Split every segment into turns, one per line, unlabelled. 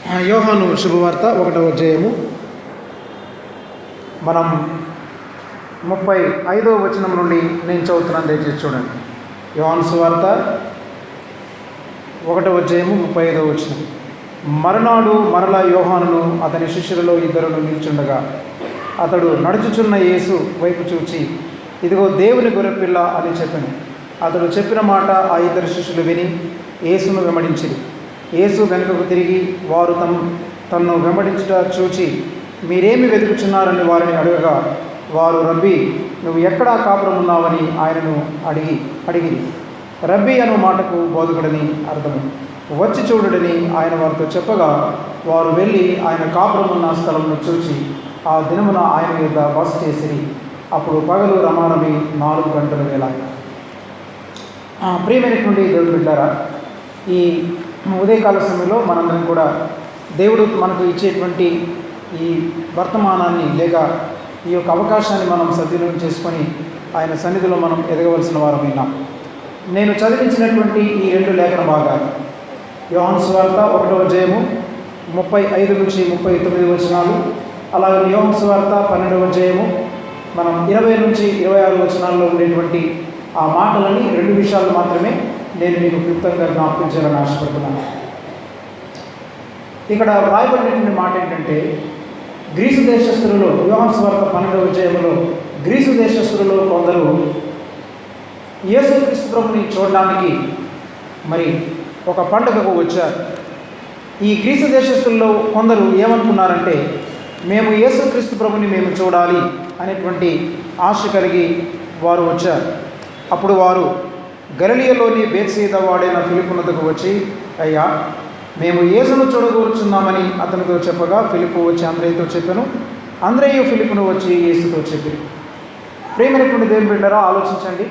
యోహాను శుభవార్త 1వ అధ్యాయము మనం 35వ వచనం నుండి నేను చదువుతున్నాను, దయచేసి చూడండి. యోహాను సువార్త 1వ అధ్యాయము 35వ వచనం. మరునాడు మరలా యోహానును అతని శిష్యులలో ఇద్దరును నిల్చుండగా అతడు నడుచుచున్న యేసు వైపు చూచి, ఇదిగో దేవుని గొర్రెపిల్ల అని చెప్పాను. అతడు చెప్పిన మాట ఆ ఇద్దరు శిష్యులు విని యేసును వెంబడించిరి. యేసు వెనుకకు తిరిగి వారు తన్ను వెంబడించుట చూచి, మీరేమి వెతుకుచున్నారని వారిని అడగగా, వారు, రబ్బీ, నువ్వు ఎక్కడా కాపురం ఉన్నావని ఆయనను అడిగి రబ్బీ అను మాటకు బోధకుడని అర్థము. వచ్చి చూడుడని ఆయన వారితో చెప్పగా, వారు వెళ్ళి ఆయన కాపురం ఉన్న స్థలంను చూచి ఆ దినమున ఆయన యొద్ద బస చేసిరి. అప్పుడు పగలు రమారమి 4 గంటల వేళ. ప్రియమైనటువంటి దేవుడు బిడ్డారా, ఈ ఉదయకాల సమయంలో మనందరం కూడా దేవుడు మనకు ఇచ్చేటువంటి ఈ వర్తమానాన్ని లేక ఈ యొక్క అవకాశాన్ని మనం సద్వినియోగం చేసుకొని ఆయన సన్నిధిలో మనం ఎదగవలసిన వారమైనాం. నేను చదివించినటువంటి ఈ 2 లేఖన భాగాలు యోహాను సువార్త 1వ అధ్యాయము 35 నుంచి 39 వచనాలు, అలాగే యోహాను సువార్త 12వ అధ్యాయము మనం 20 నుంచి 26 వచనాల్లో ఉండేటువంటి ఆ మాటలని 2 విషయాలు మాత్రమే నేను మీకు క్లుప్తంగా జ్ఞాపకం చేయాలని ఆశపడుతున్నాను. ఇక్కడ రాయబడినటువంటి మాట ఏంటంటే, గ్రీసు దేశస్థులలో యోహాను సువార్త 12వ అధ్యాయంలో గ్రీసు దేశస్థులలో కొందరు యేసుక్రీస్తు ప్రభుని చూడడానికి మరి ఒక పండుగకు వచ్చారు. ఈ గ్రీసు దేశస్థుల్లో కొందరు ఏమనుకున్నారంటే, మేము యేసుక్రీస్తు ప్రభుని మేము చూడాలి అనేటువంటి ఆశ కలిగి వారు వచ్చారు. అప్పుడు వారు గలిలయలోని బేత్సయిదా వాడైన ఫిలిప్పునొద్దకు వచ్చి, అయ్యా, మేము యేసును చూడగోరుచున్నామని అతనితో చెప్పగా, ఫిలిప్పు వచ్చి అంద్రేయుతో చెప్పాను, అంద్రేయు ఫిలిప్పును వచ్చి యేసుతో చెప్పి. ప్రేమైనటువంటి దేవుని బిడ్డలారా, ఆలోచించండి.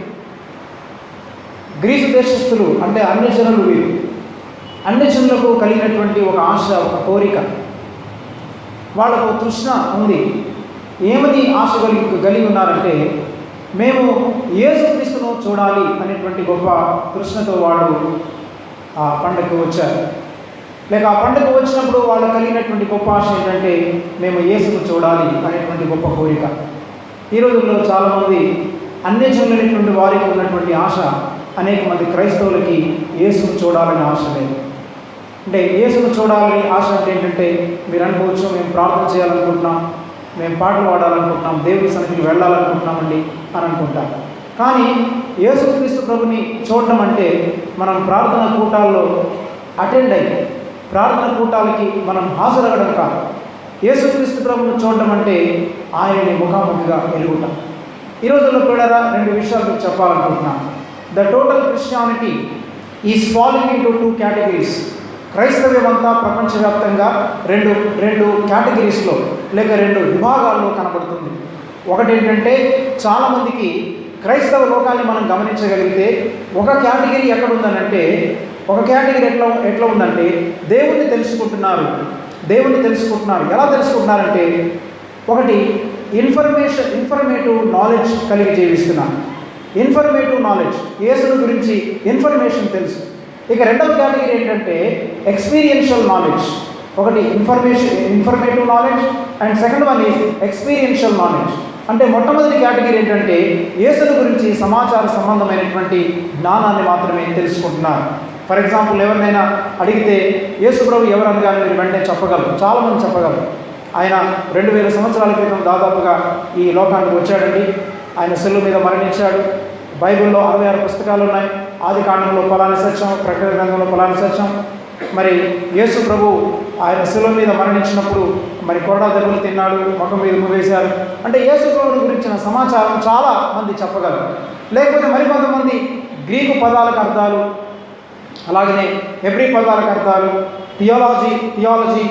గ్రీసు దేశస్థులు అంటే అన్యజనులు వీరు. అన్యజనులకు కలిగినటువంటి ఒక ఆశ, ఒక కోరిక, వాళ్ళకు తృష్ణ ఉంది. ఏమని ఆశ కలిగి ఉన్నారంటే, మేము యేసుక్రీస్తును చూడాలి అనేటువంటి గొప్ప తృష్ణతో వాళ్ళు ఆ పండుగకు వచ్చారు. లేక ఆ పండుగ వచ్చినప్పుడు వాళ్ళు కలిగినటువంటి గొప్ప ఆశ ఏంటంటే, మేము యేసును చూడాలి అనేటువంటి గొప్ప కోరిక. ఈ రోజుల్లో చాలామంది అన్యజనులైనటువంటి వారికి ఉన్నటువంటి ఆశ, అనేక మంది క్రైస్తవులకి యేసును చూడాలని ఆశ లేదు. అంటే యేసును చూడాలని ఆశ అంటే ఏంటంటే, మీరు అనుకోవచ్చు, మేము ప్రార్థన చేయాలనుకుంటున్నాం, మేము పాటలు పాడాలనుకుంటున్నాం, దేవుని సన్నిధికి వెళ్ళాలనుకుంటున్నామండి అని అనుకుంటాం. కానీ యేసుక్రీస్తు ప్రభుని చూడడం అంటే మనం ప్రార్థన కూటాల్లో అటెండ్ అయ్యి ప్రార్థన కూటాలకి మనం హాజరగడం కాదు. యేసుక్రీస్తు ప్రభుని చూడడం అంటే ఆయనని ముఖాముఖిగా ఎరుగుతాం. ఈ రోజుల్లో కూడా 2 విషయాలు మీకు చెప్పాలనుకుంటున్నాను. The total Christianity is following into 2 categories. క్రైస్తవ్యం అంతా ప్రపంచవ్యాప్తంగా రెండు కేటగిరీస్లో లేక 2 విభాగాల్లో కనబడుతుంది. ఒకటి ఏంటంటే, చాలామందికి క్రైస్తవ లోకాన్ని మనం గమనించగలిగితే ఒక కేటగిరీ ఎక్కడుందనంటే, ఒక కేటగిరీ ఎట్లా ఉందంటే, దేవుణ్ణి తెలుసుకుంటున్నారు. ఎలా తెలుసుకుంటున్నారంటే, ఒకటి ఇన్ఫర్మేటివ్ నాలెడ్జ్ కలిగి జీవిస్తున్నారు. ఇన్ఫర్మేటివ్ నాలెడ్జ్, యేసుని గురించి ఇన్ఫర్మేషన్ తెలుసు. ఇక 2వ కేటగిరీ ఏంటంటే ఎక్స్పీరియన్షియల్ నాలెడ్జ్. ఒకటి informative knowledge and second one is experiential knowledge. అంటే మొట్టమొదటి కేటగిరీ ఏంటంటే యేసుని గురించి సమాచార సంబంధమైనటువంటి జ్ఞానాన్ని మాత్రమే తెలుసుకుంటున్నారు. ఫర్ ఎగ్జాంపుల్, ఎవరినైనా అడిగితే యేసు ప్రభు ఎవరు అనగానే మీరు వెంటనే చెప్పగలరు, చాలామంది చెప్పగలరు. ఆయన 2000 సంవత్సరాల క్రితం దాదాపుగా ఈ లోకానికి వచ్చాడండి, ఆయన శిలువ మీద మరణించాడు, బైబిల్లో 66 పుస్తకాలు ఉన్నాయి, ఆది కాండంలో ఫలాని సత్యం, ప్రకటన గ్రంథంలో ఫలాని సత్యం. మరి యేసు ప్రభు ఆయన శిలువ మీద మరణించినప్పుడు మరి కొరడా దెబ్బలు తిన్నాడు, ముఖం మీద వేశారు. అంటే యేసు ప్రభుని గురించిన సమాచారం చాలా మంది చెప్పగలరు. లేకపోతే మరికొంతమంది గ్రీకు పదాలకు అర్థాలు, అలాగనే హెబ్రీ పదాలకు అర్థాలు, థియాలజీ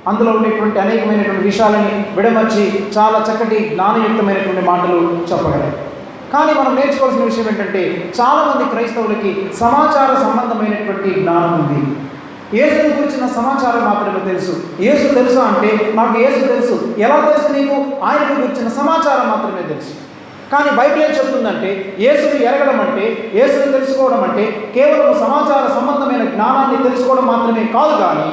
అందులో ఉండేటువంటి అనేకమైనటువంటి విషయాలని విడమర్చి చాలా చక్కటి జ్ఞానయుక్తమైనటువంటి మాటలు చెప్పగలరు. కానీ మనం నేర్చుకోవాల్సిన విషయం ఏంటంటే, చాలామంది క్రైస్తవులకి సమాచార సంబంధమైనటువంటి జ్ఞానం ఉంది. యేసుని గురించిన సమాచారం మాత్రమే తెలుసు. యేసు తెలుసా అంటే, నాకు యేసు తెలుసు. ఎలా తెలుసు నీకు? ఆయనకు గురించిన సమాచారం మాత్రమే తెలుసు. కానీ బైబిల్ ఏం చెప్తుందంటే, యేసుని ఎరగడం అంటే, యేసుని తెలుసుకోవడం అంటే కేవలం సమాచార సంబంధమైన జ్ఞానాన్ని తెలుసుకోవడం మాత్రమే కాదు, కానీ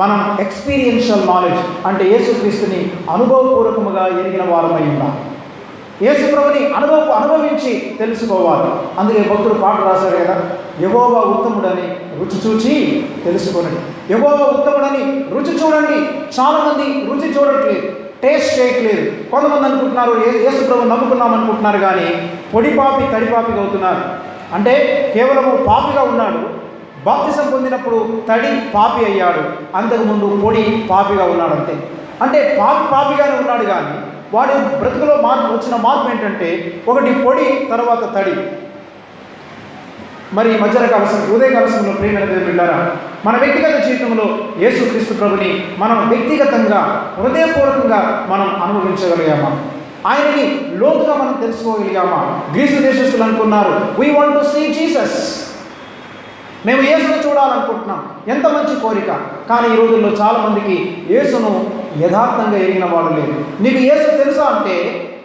మనం ఎక్స్పీరియన్షియల్ నాలెడ్జ్ అంటే యేసుక్రీస్తుని అనుభవపూర్వకముగా ఎరిగిన వారమై ఉండాలి. యేసుప్రభుని అనుభవించి తెలుసుకోవాలి. అందుకే భక్తుడు పాట రాశారు కదా, యెహోవా ఉత్తముడని రుచి చూచి తెలుసుకోనండి. యెహోవా ఉత్తముడని రుచి చూడండి. చాలామంది రుచి చూడట్లేదు, టేస్ట్ చేయట్లేదు. కొంతమంది అనుకుంటున్నారు యేసుప్రభు నమ్ముకున్నాం అనుకుంటున్నారు, కానీ పొడి పాపి తడిపాపిగా అవుతున్నారు. అంటే కేవలము పాపిగా ఉన్నాడు, బాప్తిసం పొందినప్పుడు తడి పాపి అయ్యాడు, అంతకుముందు పొడి పాపిగా ఉన్నాడు అంతే. అంటే పాపిగానే ఉన్నాడు, కానీ వాడి బ్రతుకులో వచ్చిన మార్పు ఏంటంటే ఒకటి పొడి, తర్వాత తడి. మరి మధ్యాహ్న కాలసం ఉదయకాల సమయంలో ప్రియమైన దేవుని బిడ్డలారా, మన వ్యక్తిగత జీవితంలో యేసుక్రీస్తు ప్రభుని మనం వ్యక్తిగతంగా హృదయపూర్వకంగా మనం అనుభవించగలిగామా? ఆయనని లోతుగా మనం తెలుసుకోగలిగామా? గ్రీసు దేశస్తులు అనుకున్నారు, we want to see Jesus, మేము యేసును చూడాలనుకుంటున్నాం. ఎంత మంచి కోరిక. కానీ ఈ రోజుల్లో చాలామందికి యేసును యథార్థంగా ఎరిగిన వాడు లేదు. నీకు యేసు తెలుసా అంటే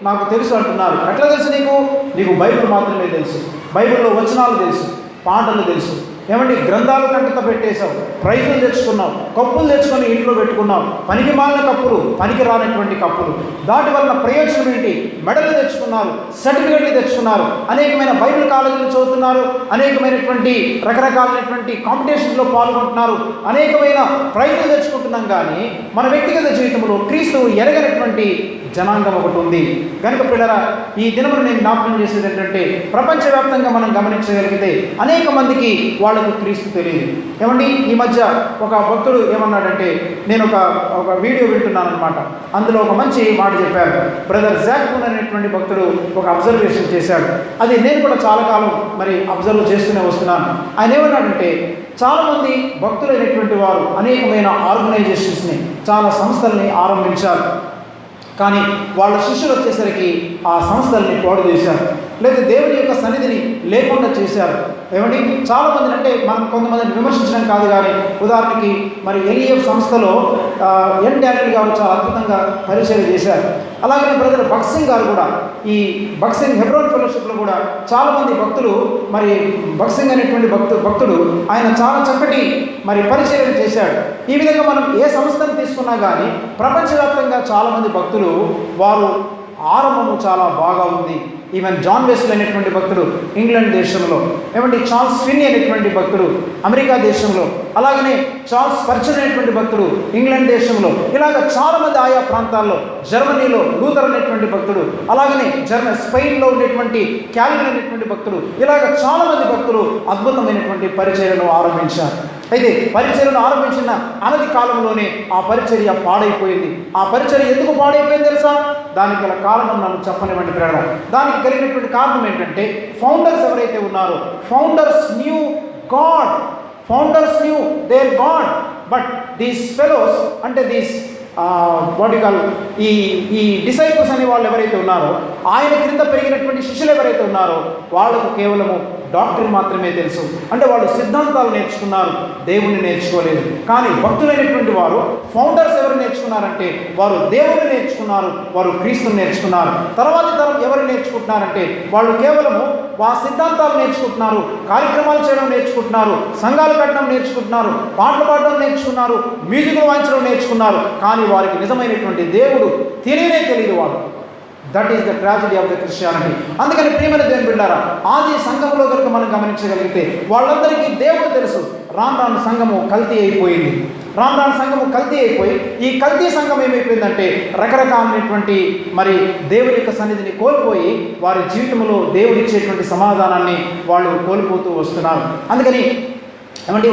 నాకు తెలుసు అంటున్నారు. ఎట్లా తెలుసు నీకు? నీకు బైబిల్ మాత్రమే తెలుసు, బైబిల్లో వచనాలు తెలుసు, పాటలు తెలుసు. ఏమండి, గ్రంథాలు కంటత పెట్టేశావు, ప్రైజులు తెచ్చుకున్నావు, కప్పులు తెచ్చుకొని ఇంట్లో పెట్టుకున్నావు, పనికి మాలిన కప్పులు, పనికి రానటువంటి కప్పులు. దాటి వలన ప్రయోజనం ఏంటి? మెడలు తెచ్చుకున్నారు, సర్టిఫికెట్లు తెచ్చుకున్నారు, అనేకమైన బైబిల్ కాలేజీలు చదువుతున్నారు, అనేకమైనటువంటి రకరకాలైనటువంటి కాంపిటీషన్స్లో పాల్గొంటున్నారు, అనేకమైన ప్రైజులు తెచ్చుకుంటున్నాం. కానీ మన వ్యక్తిగత జీవితంలో క్రీస్తు ఎరగనటువంటి జనాంగం ఒకటి ఉంది. కనుక పిల్లరా, ఈ దినమును నేను జ్ఞాపకం చేసేది ఏంటంటే, ప్రపంచవ్యాప్తంగా మనం గమనించగలిగితే అనేక మందికి వాళ్ళకు క్రీస్తు తెలియదు. ఏమండి, ఈ మధ్య ఒక భక్తుడు ఏమన్నాడంటే, నేను ఒక వీడియో వింటున్నాను అనమాట. అందులో ఒక మంచి మాట చెప్పారు. బ్రదర్ జాక్మన్ అనేటువంటి భక్తుడు ఒక అబ్జర్వేషన్ చేశాడు. అది నేను కూడా చాలా కాలం మరి అబ్జర్వ్ చేస్తూనే వస్తున్నాను. ఆయన ఏమన్నాడంటే, చాలామంది భక్తులైనటువంటి వారు అనేకమైన ఆర్గనైజేషన్స్ని, చాలా సంస్థల్ని ఆరంభించారు. కానీ వాళ్ళ శిష్యులు వచ్చేసరికి ఆ సంస్థల్ని పాడు చేశారు, లేదా దేవుని యొక్క సన్నిధిని లేకుండా చేశారు. ఏమండి, చాలామంది అంటే మనం కొంతమందిని విమర్శించడం కాదు, కానీ ఉదాహరణకి మరి ఎల్ఈఎఫ్ సంస్థలో ఎన్ డానియల్ గారు చాలా అద్భుతంగా పరిచయం చేశారు. అలాగే బ్రదర్ భక్సింగ్ గారు కూడా, ఈ భక్సింగ్ హెబ్రోన్ ఫెలోషిప్లో కూడా చాలామంది భక్తులు, మరి భక్సింగ్ అనేటువంటి భక్తుడు ఆయన చాలా చక్కటి మరి పరిచయం చేశాడు. ఈ విధంగా మనం ఏ సంస్థను తీసుకున్నా కానీ ప్రపంచవ్యాప్తంగా చాలామంది భక్తులు వారు ఆరంభము చాలా బాగా ఉంది. ఈవెన్ జాన్ వెస్లీ అనేటువంటి భక్తుడు ఇంగ్లాండ్ దేశంలో, ఏమంటే చార్ల్స్ ఫిన్నీ అనేటువంటి భక్తుడు అమెరికా దేశంలో, అలాగనే చార్ల్స్ స్పర్జన్ అనేటువంటి భక్తుడు ఇంగ్లాండ్ దేశంలో, ఇలాగ చాలామంది ఆయా ప్రాంతాల్లో, జర్మనీలో లూథర్ అనేటువంటి భక్తుడు, అలాగనే స్పెయిన్లో ఉండేటువంటి క్యాల్విన్ అనేటువంటి భక్తుడు, ఇలాగ చాలామంది భక్తులు అద్భుతమైనటువంటి పరిచర్యను ఆరంభించారు. అయితే పరిచర్యను ఆరంభించిన అనతి కాలంలోనే ఆ పరిచర్య పాడైపోయింది. ఆ పరిచర్య ఎందుకు పాడైపోయింది తెలుసా? దానికి గల కారణం నన్ను చెప్పనివ్వండి ప్రేరణ. దానికి కలిగినటువంటి కారణం ఏంటంటే, ఫౌండర్స్ ఎవరైతే ఉన్నారో, founders knew God, founders knew their God, but these fellows అంటే దీస్ వాటికల్ ఈ డిసైపుల్స్ అనే వాళ్ళు ఎవరైతే ఉన్నారో, ఆయన క్రింద పెరిగినటువంటి శిష్యులు ఎవరైతే ఉన్నారో, వాళ్ళకు కేవలము డాక్టరీన్ మాత్రమే తెలుసు. అంటే వాళ్ళు సిద్ధాంతాలు నేర్చుకున్నారు, దేవుణ్ణి నేర్చుకోలేదు. కానీ భక్తులైనటువంటి వారు, ఫౌండర్స్ ఎవరు నేర్చుకున్నారంటే, వారు దేవుణ్ణి నేర్చుకున్నారు, వారు క్రీస్తుని నేర్చుకున్నారు. తర్వాతి తరం ఎవరు నేర్చుకుంటున్నారంటే, వాళ్ళు కేవలము ఆ సిద్ధాంతాలు నేర్చుకుంటున్నారు, కార్యక్రమాలు చేయడం నేర్చుకుంటున్నారు, సంఘాలు కట్టడం నేర్చుకుంటున్నారు, పాటలు పాడడం నేర్చుకున్నారు, మ్యూజిక్ వాయించడం నేర్చుకున్నారు. కానీ వారికి నిజమైనటువంటి దేవుడు తెలియదు వాళ్ళు. That is the tragedy of the Christianity. అందుకని ప్రియమైన దేవుని బిడ్డలారా, ఆది సంఘంలో కనుక మనం గమనించగలిగితే వాళ్ళందరికీ దేవుడు తెలుసు. రాను సంఘము కల్తీ అయిపోయింది. సంఘము కల్తీ అయిపోయి, ఈ కల్తీ సంఘం ఏమైపోయిందంటే రకరకాలైనటువంటి మరి దేవుడి యొక్క సన్నిధిని కోల్పోయి వారి జీవితంలో దేవుడి ఇచ్చేటువంటి సమాధానాన్ని వాళ్ళు కోల్పోతూ వస్తున్నారు. అందుకని ఏమంటే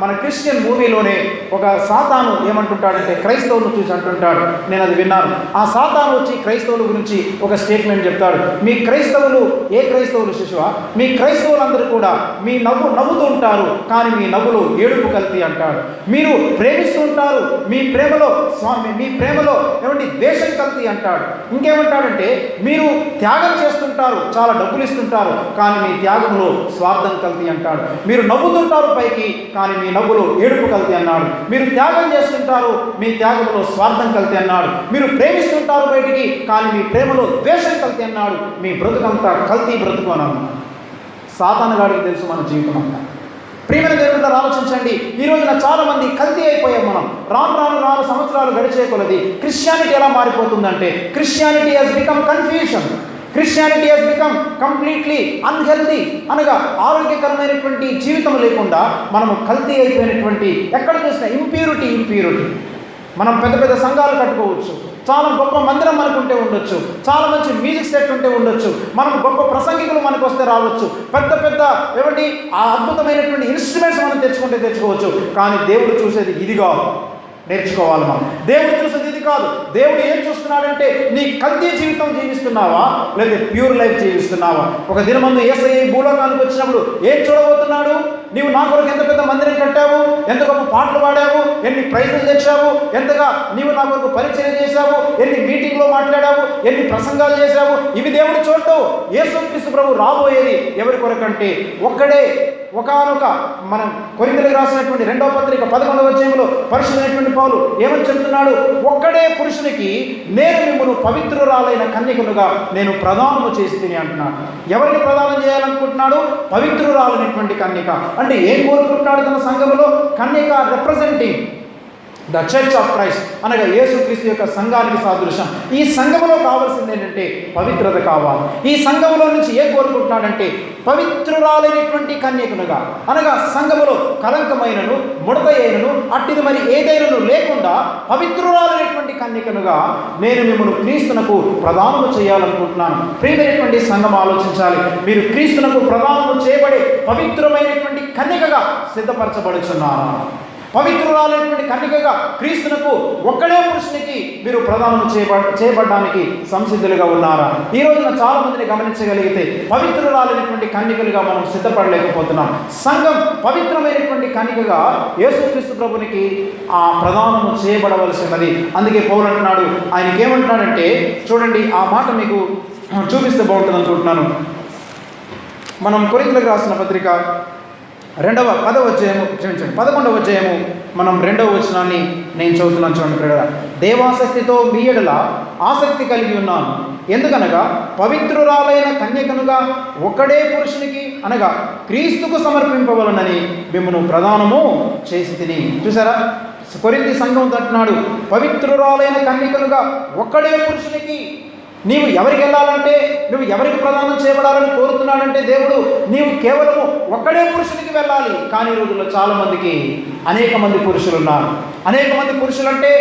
మన క్రిస్టియన్ మూవీలోనే ఒక సాతాను ఏమంటుంటాడంటే, క్రైస్తవులను చూసి అంటుంటాడు, నేను అది విన్నాను. ఆ సాతాను వచ్చి క్రైస్తవుల గురించి ఒక స్టేట్మెంట్ చెప్తాడు. మీ క్రైస్తవులు, ఏ క్రైస్తవులు శిశువా, మీ క్రైస్తవులందరూ కూడా మీ నవ్వుతూ ఉంటారు, కానీ మీ నవ్వులు ఏడుపు కల్తీ అంటాడు. మీరు ప్రేమిస్తూ ఉంటారు, మీ ప్రేమలో ఏమంటే ద్వేషం కల్తీ అంటాడు. ఇంకేమంటాడంటే, మీరు త్యాగం చేస్తుంటారు, చాలా డబ్బులు ఇస్తుంటారు, కానీ మీ త్యాగంలో స్వార్థం కల్తీ అంటాడు. మీరు నవ్వుతుంటారు పైకి, కానీ మీ నవ్వులో ఏడుపు కల్తీ అన్నాడు. మీరు త్యాగం చేస్తుంటారు, మీ త్యాగంలో స్వార్థం కల్తీ అన్నాడు. మీరు ప్రేమిస్తుంటారు బయటికి, కానీ మీ ప్రేమలో ద్వేషం కల్తీ అన్నాడు. మీ బ్రతుకంతా కల్తీ బ్రతుకు అని అన్నాడు. సాతాను గాడికి తెలుసు మన జీవితం అంతా. ప్రియమైన దేవుళ్ళ ఆలోచించండి, ఈ రోజున చాలా మంది కల్తీ అయిపోయాం మనం. రాను రాను రాను సంవత్సరాలు గడిచే కొలది క్రిస్టియానిటీ ఎలా మారిపోతుందంటే Christianity has become confusion. Christianity has become completely unhealthy, అనగా ఆరోగ్యకరమైనటువంటి జీవితం లేకుండా మనము కల్తీ అయిపోయినటువంటి, ఎక్కడ చూసినా ఇంప్యూరిటీ. మనం పెద్ద పెద్ద సంఘాలు కట్టుకోవచ్చు, చాలా గొప్ప మందిరం మనకుంటే ఉండొచ్చు, చాలా మంచి మ్యూజిక్ సెట్ ఉంటే ఉండొచ్చు, మనం గొప్ప ప్రసంగికులు మనకు వస్తే రావచ్చు, పెద్ద పెద్ద ఏమండి ఆ అద్భుతమైనటువంటి ఇన్స్ట్రుమెంట్స్ మనం తెచ్చుకోవచ్చు. కానీ దేవుడు చూసేది ఇది కాదు. నేర్చుకోవాలి మనం. దేవుడు చూసేది ఇది కాదు. దేవుడు ఏం చూస్తున్నాడంటే నీ కల్తీ జీవితం జీవిస్తున్నావా లేదా ప్యూర్ లైఫ్ జీవిస్తున్నావా? ఒక దినమందు యేసయ్య భూలోకానికి వచ్చినప్పుడు ఏం చూడబోతున్నాడు? నీవు నా కొరకు ఎంత పెద్ద మందిరం కట్టావు, ఎంత గొప్ప పాటలు పాడావు, ఎన్ని ప్రైజులు తెచ్చావు, ఎంతగా నీవు నా కొరకు పరిచయం చేశావు, ఎన్ని మీటింగ్లో మాట్లాడావు, ఎన్ని ప్రసంగాలు చేశావు, ఇవి దేవుడు చూడటం. యేసుక్రీస్తు ప్రభు రాబోయేది ఎవరి కొరకంటే ఒక్కడే. ఒకానొక మనం కొరింథీయులకు రాసినటువంటి 2వ పత్రిక 11వ అధ్యాయంలో పరిశుద్ధమైనటువంటి పౌలు ఏమని చెప్తున్నాడు? ఒక్కడే పురుషునికి నేను మిమ్మల్ని పవిత్రురాలైన కన్యకలుగా నేను ప్రదానము చేసి తిని అంటున్నాడు. ఎవరిని ప్రదానం చేయాలనుకుంటున్నాడు? పవిత్రురాలైనటువంటి కన్యక. అంటే ఏం కోరుకుంటున్నాడు తన సంఘములో? కన్యక representing the church of Christ, అనగా యేసుక్రీస్తు యొక్క సంఘానికి సాదృశ్యం. ఈ సంఘములో కావాల్సింది ఏంటంటే పవిత్రత కావాలి. ఈ సంఘములో నుంచి ఏం కోరుకుంటున్నాడంటే పవిత్రురాలైనటువంటి కన్యకునుగా, అనగా సంఘములో కలంకమైనను ముడత అయినను అట్టిది మరి ఏదైనను లేకుండా పవిత్రురాలైనటువంటి కన్యకనుగా నేను మిమ్మల్ని క్రీస్తునకు ప్రదానము చేయాలనుకుంటున్నాను. ప్రియమైనటువంటి సంఘం ఆలోచించాలి. మీరు క్రీస్తునకు ప్రదానము చేయబడే పవిత్రమైనటువంటి కన్యకగా సిద్ధపరచబడుచున్నారు. పవిత్రురాలైనటువంటి కన్యకగా క్రీస్తునకు ఒక్కడే పురుషునికి మీరు ప్రదానం చేయబడడానికి సంసిద్ధులుగా ఉన్నారా? ఈ రోజున చాలా మందిని గమనించగలిగితే పవిత్రురాలైనటువంటి కన్యకలుగా మనం సిద్ధపడలేకపోతున్నాం. సంఘం పవిత్రమైనటువంటి కన్యకగా యేసుక్రీస్తు ప్రభునికి ఆ ప్రదానము చేయబడవలసినది. అందుకే పౌలు అంటున్నాడు, ఆయనకి ఏమంటున్నాడంటే చూడండి, ఆ మాట మీకు చూపిస్తే బాగుంటుంది అనుకుంటున్నాను. మనం కొరింథీయులకు రాసిన పత్రిక 11వ అధ్యాయము మనం 2వ వచనాన్ని నేను చదువుతున్నాను. చూడండి ప్రియులారా, దేవాసక్తితో మీ ఎడల ఆసక్తి కలిగి ఉన్నాను. ఎందుకనగా పవిత్రురాలైన కన్యకనుగా ఒక్కడే పురుషునికి అనగా క్రీస్తుకు సమర్పింపవలనని మిమ్మల్ని ప్రదానము చేసి తిని. చూసారా, కొరింథీ సంఘం అంటున్నాడు పవిత్రురాలైన కన్యకనుగా ఒక్కడే పురుషునికి. నీవు ఎవరికి వెళ్ళాలంటే, నువ్వు ఎవరికి ప్రదానం చేయబడాలని కోరుతున్నాడంటే దేవుడు, నీవు కేవలము ఒక్కడే పురుషునికి వెళ్ళాలి. కానీ ఈ రోజుల్లో చాలామందికి అనేక మంది పురుషులు ఉన్నారు. అనేక మంది పురుషులు అంటే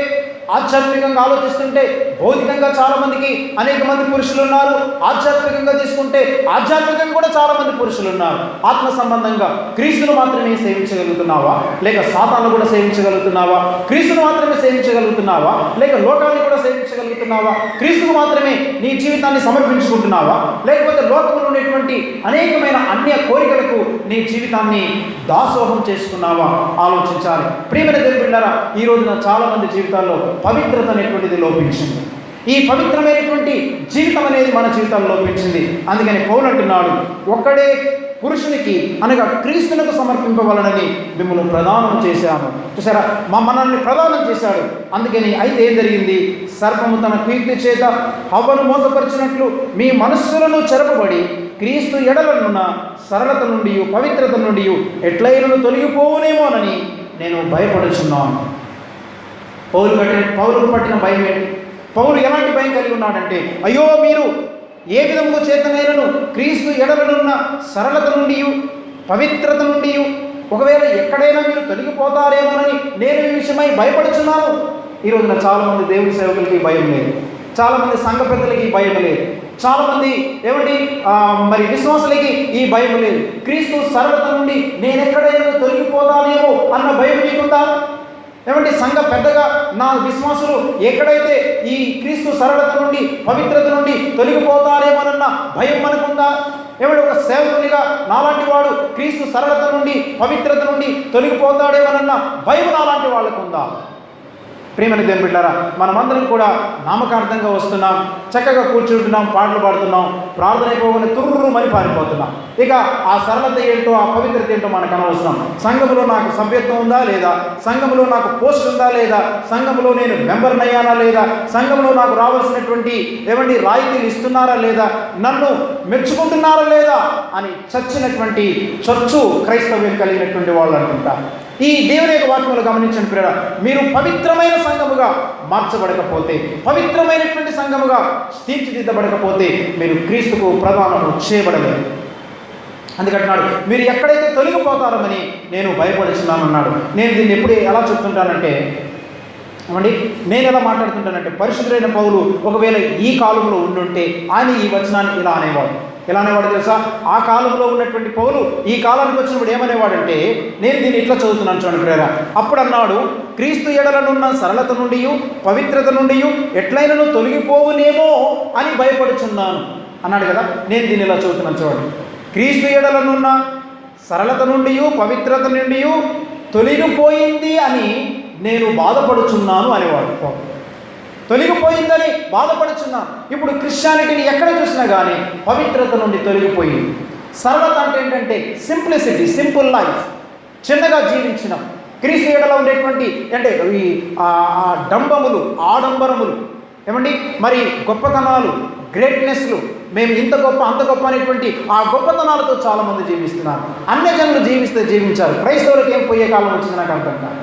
ఆధ్యాత్మికంగా ఆలోచిస్తుంటే భౌతికంగా చాలామందికి అనేక మంది పురుషులు ఉన్నారు. ఆధ్యాత్మికంగా తీసుకుంటే ఆధ్యాత్మికంగా కూడా చాలామంది పురుషులు ఉన్నారు. ఆత్మ సంబంధంగా క్రీస్తును మాత్రమే సేవించగలుగుతున్నావా లేక సాతాను కూడా సేవించగలుగుతున్నావా? క్రీస్తును మాత్రమే సేవించగలుగుతున్నావా లేక లోకాన్ని కూడా సేవించగలుగుతున్నావా? క్రీస్తుకు మాత్రమే నీ జీవితాన్ని సమర్పించుకుంటున్నావా లేకపోతే లోకంలో ఉండేటువంటి అనేకమైన అన్య కోరికలకు నీ జీవితాన్ని దాసోహం చేసుకున్నావా? ఆలోచించాలి. ప్రియమైన దేవుని బిడ్డలారా, ఈ రోజున చాలామంది జీవితాల్లో పవిత్రత అనేటువంటిది లోపించింది. ఈ పవిత్రమైనటువంటి జీవితం అనేది మన జీవితాల్లో లోపించింది. అందుకని పౌలు అంటున్నాడు, ఒక్కడే పురుషునికి అనగా క్రీస్తునకు సమర్పింపవలనని మిమ్మల్ని ప్రదానం చేశాను. చూసారా, మనల్ని ప్రదానం చేశాడు. అందుకని అయితే ఏం జరిగింది? సర్పము తన కీర్తి చేత హవ్వను మోసపరిచినట్లు మీ మనస్సులను చెరపబడి క్రీస్తు ఎడలనున్న సరళత నుండి పవిత్రత నుండి ఎట్లయినను తొలగిపోవునేమోనని నేను భయపడుచున్నాను. పౌలుకు పట్టిన భయం ఏంటి? పౌలు ఎలాంటి భయం కలిగి ఉన్నాడంటే, అయ్యో మీరు ఏ విధముగా చేతనైనను క్రీస్తు ఎడలనున్న సరళత నుండి పవిత్రత నుండి ఒకవేళ ఎక్కడైనా మీరు తొలగిపోతారేమోనని నేను ఈ విషయమై భయపడుచున్నాను. ఈ రోజున చాలామంది దేవుని సేవకులకి భయం లేదు, చాలామంది సంఘ పెద్దలకి భయం లేదు, చాలామంది ఏమండి మరి విశ్వాసులకి ఈ భయం లేదు. క్రీస్తు సరళత నుండి నేను ఎక్కడైనా తొలగిపోతానేమో అన్న భయం నీకుందా? ఏమంటే సంఘ పెద్దగా నా విశ్వాసులు ఎక్కడైతే ఈ క్రీస్తు సరళత నుండి పవిత్రత నుండి తొలగిపోతారేమోనన్న భయం మనకుందా? ఏమంటే ఒక సేవకునిగా నాలాంటి వాడు క్రీస్తు సరళత నుండి పవిత్రత నుండి తొలగిపోతాడేమోనన్న భయం నాలాంటి వాళ్ళకుందా? ప్రియమైన దేవుని బిడ్డలారా, మనమందరం కూడా నామకార్థంగా వస్తున్నాం, చక్కగా కూర్చుంటున్నాం, పాటలు పాడుతున్నాం, ప్రార్థన అయిపోగానే తుర్రుమని పారిపోతున్నాం. ఇక ఆ సరళత ఏంటో ఆ పవిత్రత ఏంటో మనకు అనవసరం. సంఘములో నాకు సభ్యత్వం ఉందా లేదా, సంఘములో నాకు పోస్ట్ ఉందా లేదా, సంఘములో నేను మెంబర్ని అయ్యానా లేదా, సంఘంలో నాకు రావాల్సినటువంటి ఏమండి రాయితీలు ఇస్తున్నారా లేదా, నన్ను మెచ్చుకుంటున్నారా లేదా అని చచ్చినటువంటి చచ్చు క్రైస్తవ్యం కలిగినటువంటి వాళ్ళు అంటుంటారు. ఈ దేవుని యొక్క వాక్యములు గమనించండి ప్రియులారా, మీరు పవిత్రమైన సంఘముగా మార్చబడకపోతే, పవిత్రమైనటువంటి సంఘముగా తీర్చిదిద్దబడకపోతే మీరు క్రీస్తుకు ప్రదానము చేయబడలేదు. అందుకంటున్నాడు, మీరు ఎక్కడైతే తొలగిపోతారని నేను భయపడుచున్నానన్నాడు. నేను దీన్ని ఎప్పుడు ఎలా చెప్తుంటానంటే, ఏమండి, నేను ఎలా మాట్లాడుతుంటానంటే, పరిశుద్ధుడైన పౌలు ఒకవేళ ఈ కాలంలో ఉండుంటే ఆయన ఈ వచనాన్ని ఇలా అనేవాడు తెలుసా? ఆ కాలంలో ఉన్నటువంటి పౌలు ఈ కాలానికి వచ్చినప్పుడు ఏమనేవాడంటే, నేను దీన్ని ఇట్లా చదువుతున్నాను చూడండి ప్రేర. అప్పుడు అన్నాడు, క్రీస్తు ఎడలనున్న సరళత నుండి పవిత్రత నుండి ఎట్లయినను తొలగిపోవునేమో అని భయపడుచున్నాను అన్నాడు కదా. నేను దీన్ని ఇలా చదువుతున్నాను చూడండి. క్రీస్తు ఎడలనున్న సరళత నుండి పవిత్రత నుండి తొలగిపోయింది అని నేను బాధపడుచున్నాను అనేవాడు. తొలగిపోయిందని బాధపడుచున్నాను. ఇప్పుడు క్రిస్టియానిటీని ఎక్కడ చూసినా కానీ పవిత్రత నుండి తొలగిపోయింది. సరళత అంటే ఏంటంటే సింప్లిసిటీ, సింపుల్ లైఫ్, చిన్నగా జీవించడం. క్రీస్తు ఎడల ఉండేటువంటి అంటే ఈ డంబములు, ఆడంబరములు, ఏమండి, మరి గొప్పతనాలు, గ్రేట్నెస్లు, మేము ఇంత గొప్ప అంత గొప్ప అనేటువంటి ఆ గొప్పతనాలతో చాలామంది జీవిస్తున్నారు. అన్యజనులు జీవించారు. క్రైస్తవులకు ఏం పోయే కాలం వచ్చింది నాకు అర్థం కాదు.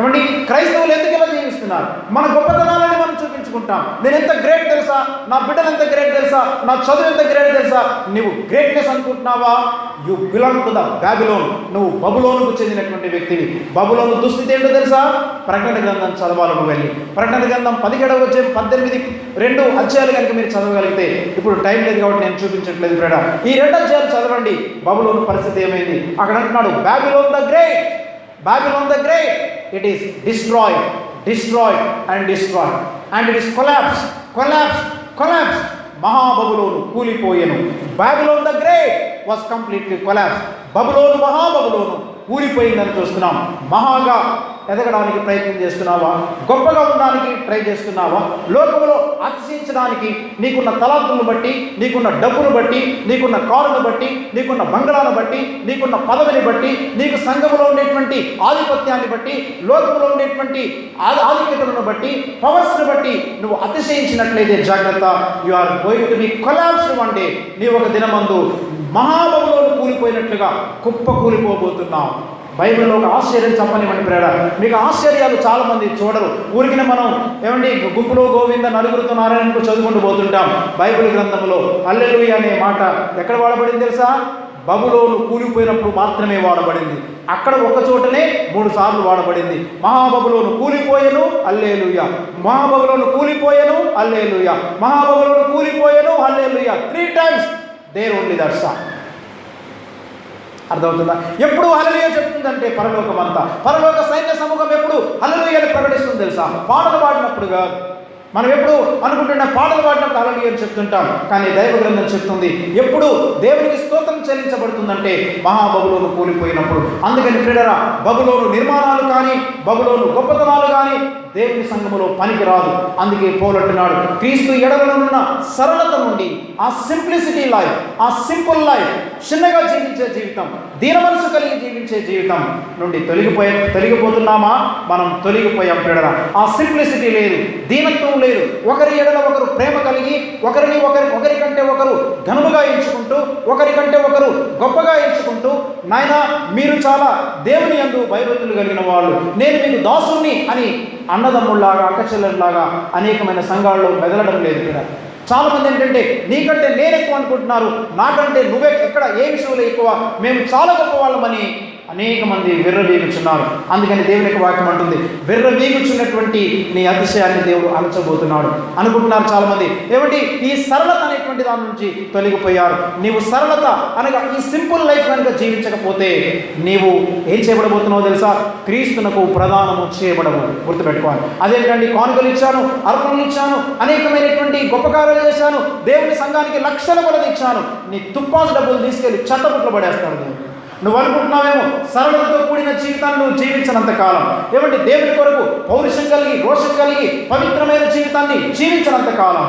ఏమండి, క్రైస్తవులు ఎందుకు ఇలా జీవిస్తున్నారు? మన గొప్పతనాలని మనం చూపించుకుంటాం. నేను ఎంత గ్రేట్ తెలుసా, నా బిడ్డలు ఎంత గ్రేట్ తెలుసా, నా చదువు ఎంత గ్రేట్ తెలుసా. నువ్వు గ్రేట్నెస్ అనుకుంటున్నావా? You belong to the Babylon. నువ్వు బబులోనుకు చెందినటువంటి వ్యక్తివి. బబులోను దుస్థితి ఏంటో తెలుసా? ప్రకటన గ్రంథం చదవాలను వెళ్ళి, ప్రకటన గ్రంథం 17వ అధ్యాయం 18 అధ్యాయాలు కనుక మీరు చదవగలిగితే, ఇప్పుడు టైం లేదు కాబట్టి నేను చూపించట్లేదు బ్రదర్, ఈ 2 అధ్యాయాలు చదవండి. బబులోను పరిస్థితి ఏమైంది అక్కడ అంటున్నాడు, Babylon the great, Babylon the great, it is destroyed and it is collapsed. మహాబబులోను కూలిపోయెను. Babylon the great was completely collapse. మహాబబులోను కూలిపోయిందని చూస్తున్నాం. మహాగా ఎదగడానికి ప్రయత్నం చేస్తున్నావా? గొప్పగా ఉండడానికి ట్రై చేస్తున్నావా? లోకంలో అతిశయించడానికి నీకున్న తలాంతులను బట్టి, నీకున్న డబ్బును బట్టి, నీకున్న కారును బట్టి, నీకున్న బంగళాను బట్టి, నీకున్న పదవిని బట్టి, నీకు సంఘములో ఉండేటువంటి ఆధిపత్యాన్ని బట్టి, లోకంలో ఉండేటువంటి ఆధిక్యతలను బట్టి, పవర్స్ని బట్టి నువ్వు అతిశయించినట్లయితే జాగ్రత్త. You are going to be collapsed one day. నీ ఒక దినమందు మహాబబులోను కూలిపోయినట్లుగా కుప్ప కూలిపోబోతున్నావు. బైబిల్లో ఒక ఆశ్చర్యం చెప్పనివ్వండి ప్రేర. మీకు ఆశ్చర్యాలు చాలామంది చూడరు. ఊరికినే మనం ఏమండి గుంపులో గోవింద నలుగురితో నారాయణకు చదువుకుంటూ పోతుంటాం. బైబిల్ గ్రంథంలో హల్లెలూయా అనే మాట ఎక్కడ వాడబడింది తెలుసా? బబులోను కూలిపోయినప్పుడు మాత్రమే వాడబడింది. అక్కడ ఒక చోటనే 3 సార్లు వాడబడింది. మహాబబులోను కూలిపోయెను హల్లెలూయా, మహాబబులోను కూలిపోయెను హల్లెలూయా, మహాబబులోను కూలిపోయెను హల్లెలూయా. 3 times there only that song. అర్థమవుతుందా? ఎప్పుడు హల్లెలూయా చెప్తుందంటే పరలోక సైన్య సమూహం ఎప్పుడు హల్లెలూయాని ప్రకటిస్తుంది తెలుసా? పాటలు పాడినప్పుడు కాదు. మనం ఎప్పుడు అనుకుంటున్న పాటలు పాడినప్పుడు హల్లెలూయా అని చెప్తుంటాం. కానీ దైవ గ్రంథం చెప్తుంది ఎప్పుడు దేవునికి స్తోత్రం చెల్లించబడుతుందంటే మహాబబులోను కూలిపోయినప్పుడు. అందుకని ప్రియులారా, బబులోను నిర్మాణాలు కానీ, బబులోను గొప్పతనాలు కానీ దేవుని సంఘములో పనికిరాదు. అందుకే పౌలంటున్నాడు, క్రీస్తు ఎడలనున్న సరళత నుండి, ఆ సింప్లిసిటీ లైఫ్, ఆ సింపుల్ లైఫ్, చిన్నగా జీవించే జీవితం, దీన మనసు కలిగి జీవించే జీవితం నుండి తొలగిపోతున్నామా? మనం తొలగిపోయాం ప్రియులారా. ఆ సింప్లిసిటీ లేదు, దీనత్వం లేదు, ఒకరి ఎడల ఒకరు ప్రేమ కలిగి, ఒకరికంటే ఒకరు ఘనముగా ఎంచుకుంటూ, ఒకరికంటే ఒకరు గొప్పగా ఎంచుకుంటూ, నాయనా మీరు చాలా దేవుని యందు భయభక్తులు కలిగిన వాళ్ళు, నేను మీకు దాసుని అని అన్నదమ్ముల్లాగా, అక్కచెల్లెల్లాగా అనేకమైన సంఘాల్లో మెదలడం లేదు ఇక్కడ. చాలామంది ఏంటంటే నీకంటే నేను ఎక్కువ అనుకుంటున్నారు, నాకంటే నువ్వే ఎక్కడ ఏ విషయంలో ఎక్కువ, మేము చాలా గొప్ప వాళ్ళమని అనేక మంది విర్రవీగుచున్నారు. అందుకని దేవుని యొక్క వాక్యం అంటుంది, విర్రవీగుచున్నటువంటి నీ అతిశయాన్ని దేవుడు అణచబోతున్నాడు అనుకుంటున్నారు చాలామంది. ఏమిటి? ఈ సరళత అనేటువంటి దాని నుంచి తొలగిపోయారు. నీవు సరళత అనగా ఈ సింపుల్ లైఫ్ కనుక జీవించకపోతే నీవు ఏం చేయబడబోతున్నావు తెలుసా? క్రీస్తునకు ప్రదానము చేయబడవు. గుర్తుపెట్టుకోవాలి. అదేంటండి, కానుకలు ఇచ్చాను, అర్పణలు ఇచ్చాను, అనేకమైనటువంటి గొప్ప కార్యాలు చేశాను, దేవుని సంఘానికి లక్షల కొలది ఇచ్చాను, నీ తుప్పాసు డబ్బులు తీసుకెళ్ళి చెత్తపుట్లు పడేస్తాడు దేవుడు. నువ్వు అనుకుంటున్నావేమో సరళతతో కూడిన జీవితాన్ని నువ్వు జీవించినంత కాలం, ఏమంటే దేవుని కొరకు పౌరుషం కలిగి, రోషం కలిగి పవిత్రమైన జీవితాన్ని జీవించినంత కాలం,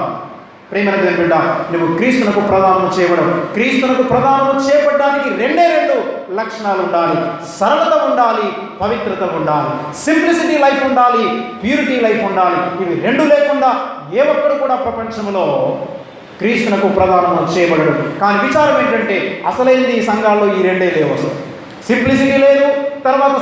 ప్రేమైన దేవుని బిడ్డ, నువ్వు క్రీస్తునకు ప్రదానము చేయబడవు. క్రీస్తునకు ప్రదానము చేయబడడానికి 2 లక్షణాలు ఉండాలి. సరళత ఉండాలి, పవిత్రత ఉండాలి, సింప్లిసిటీ లైఫ్ ఉండాలి, ప్యూరిటీ లైఫ్ ఉండాలి. ఇవి 2 లేకుండా ఏ ఒక్కడు కూడా ప్రపంచంలో క్రీస్తునకు ప్రదానము చేయబడడు. కానీ విచారం ఏంటంటే అసలైంది ఈ సంఘాల్లో ఈ 2 లేవు. అసలు సింప్లిసిటీ లేదు, తర్వాత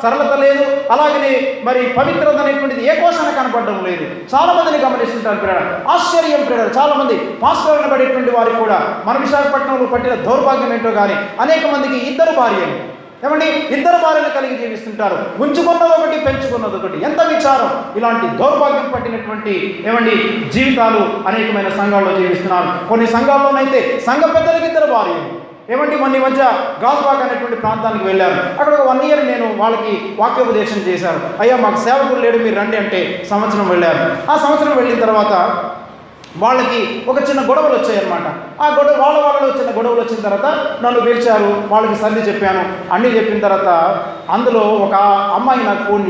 సరళత లేదు, అలాగనే మరి పవిత్రత అనేటువంటిది ఏ కోశాన కనపడడం లేదు. చాలా మందిని గమనిస్తుంటారు ప్రియులారా. ఆశ్చర్యం ప్రియులారా, చాలా మంది పాస్టర్లు అనబడేటువంటి వారికి కూడా మన విశాఖపట్నంలో పట్టిన దౌర్భాగ్యం ఏంటో కానీ అనేక మందికి ఇద్దరు భార్యలు, ఏమండి, ఇద్దరు భార్యలు కలిగి జీవిస్తుంటారు. ఉంచుకున్నది ఒకటి, పెంచుకున్నది ఒకటి. ఎంత విచారం! ఇలాంటి దౌర్భాగ్యం పట్టినటువంటి ఏమండి జీవితాలు అనేకమైన సంఘాల్లో జీవిస్తున్నారు. కొన్ని సంఘాల్లోనైతే సంఘ పెద్దలకి ఇద్దరు భార్యలు. ఏమంటే మొన్న మధ్య గాజుబాగ్ అనేటువంటి ప్రాంతానికి వెళ్ళాను. అక్కడ ఒక 1 year నేను వాళ్ళకి వాక్యోపదేశం చేశాను. అయ్యా మాకు సేవకులు లేడు, మీరు రండి అంటే సంవత్సరం వెళ్ళారు. ఆ సంవత్సరం వెళ్ళిన తర్వాత వాళ్ళకి ఒక చిన్న గొడవలు వచ్చాయన్నమాట. ఆ వాళ్ళలో చిన్న గొడవలు వచ్చిన తర్వాత నన్ను పిలిచారు. వాళ్ళకి సర్ది చెప్పాను. అన్నీ చెప్పిన తర్వాత అందులో ఒక అమ్మాయి నాకు ఫోన్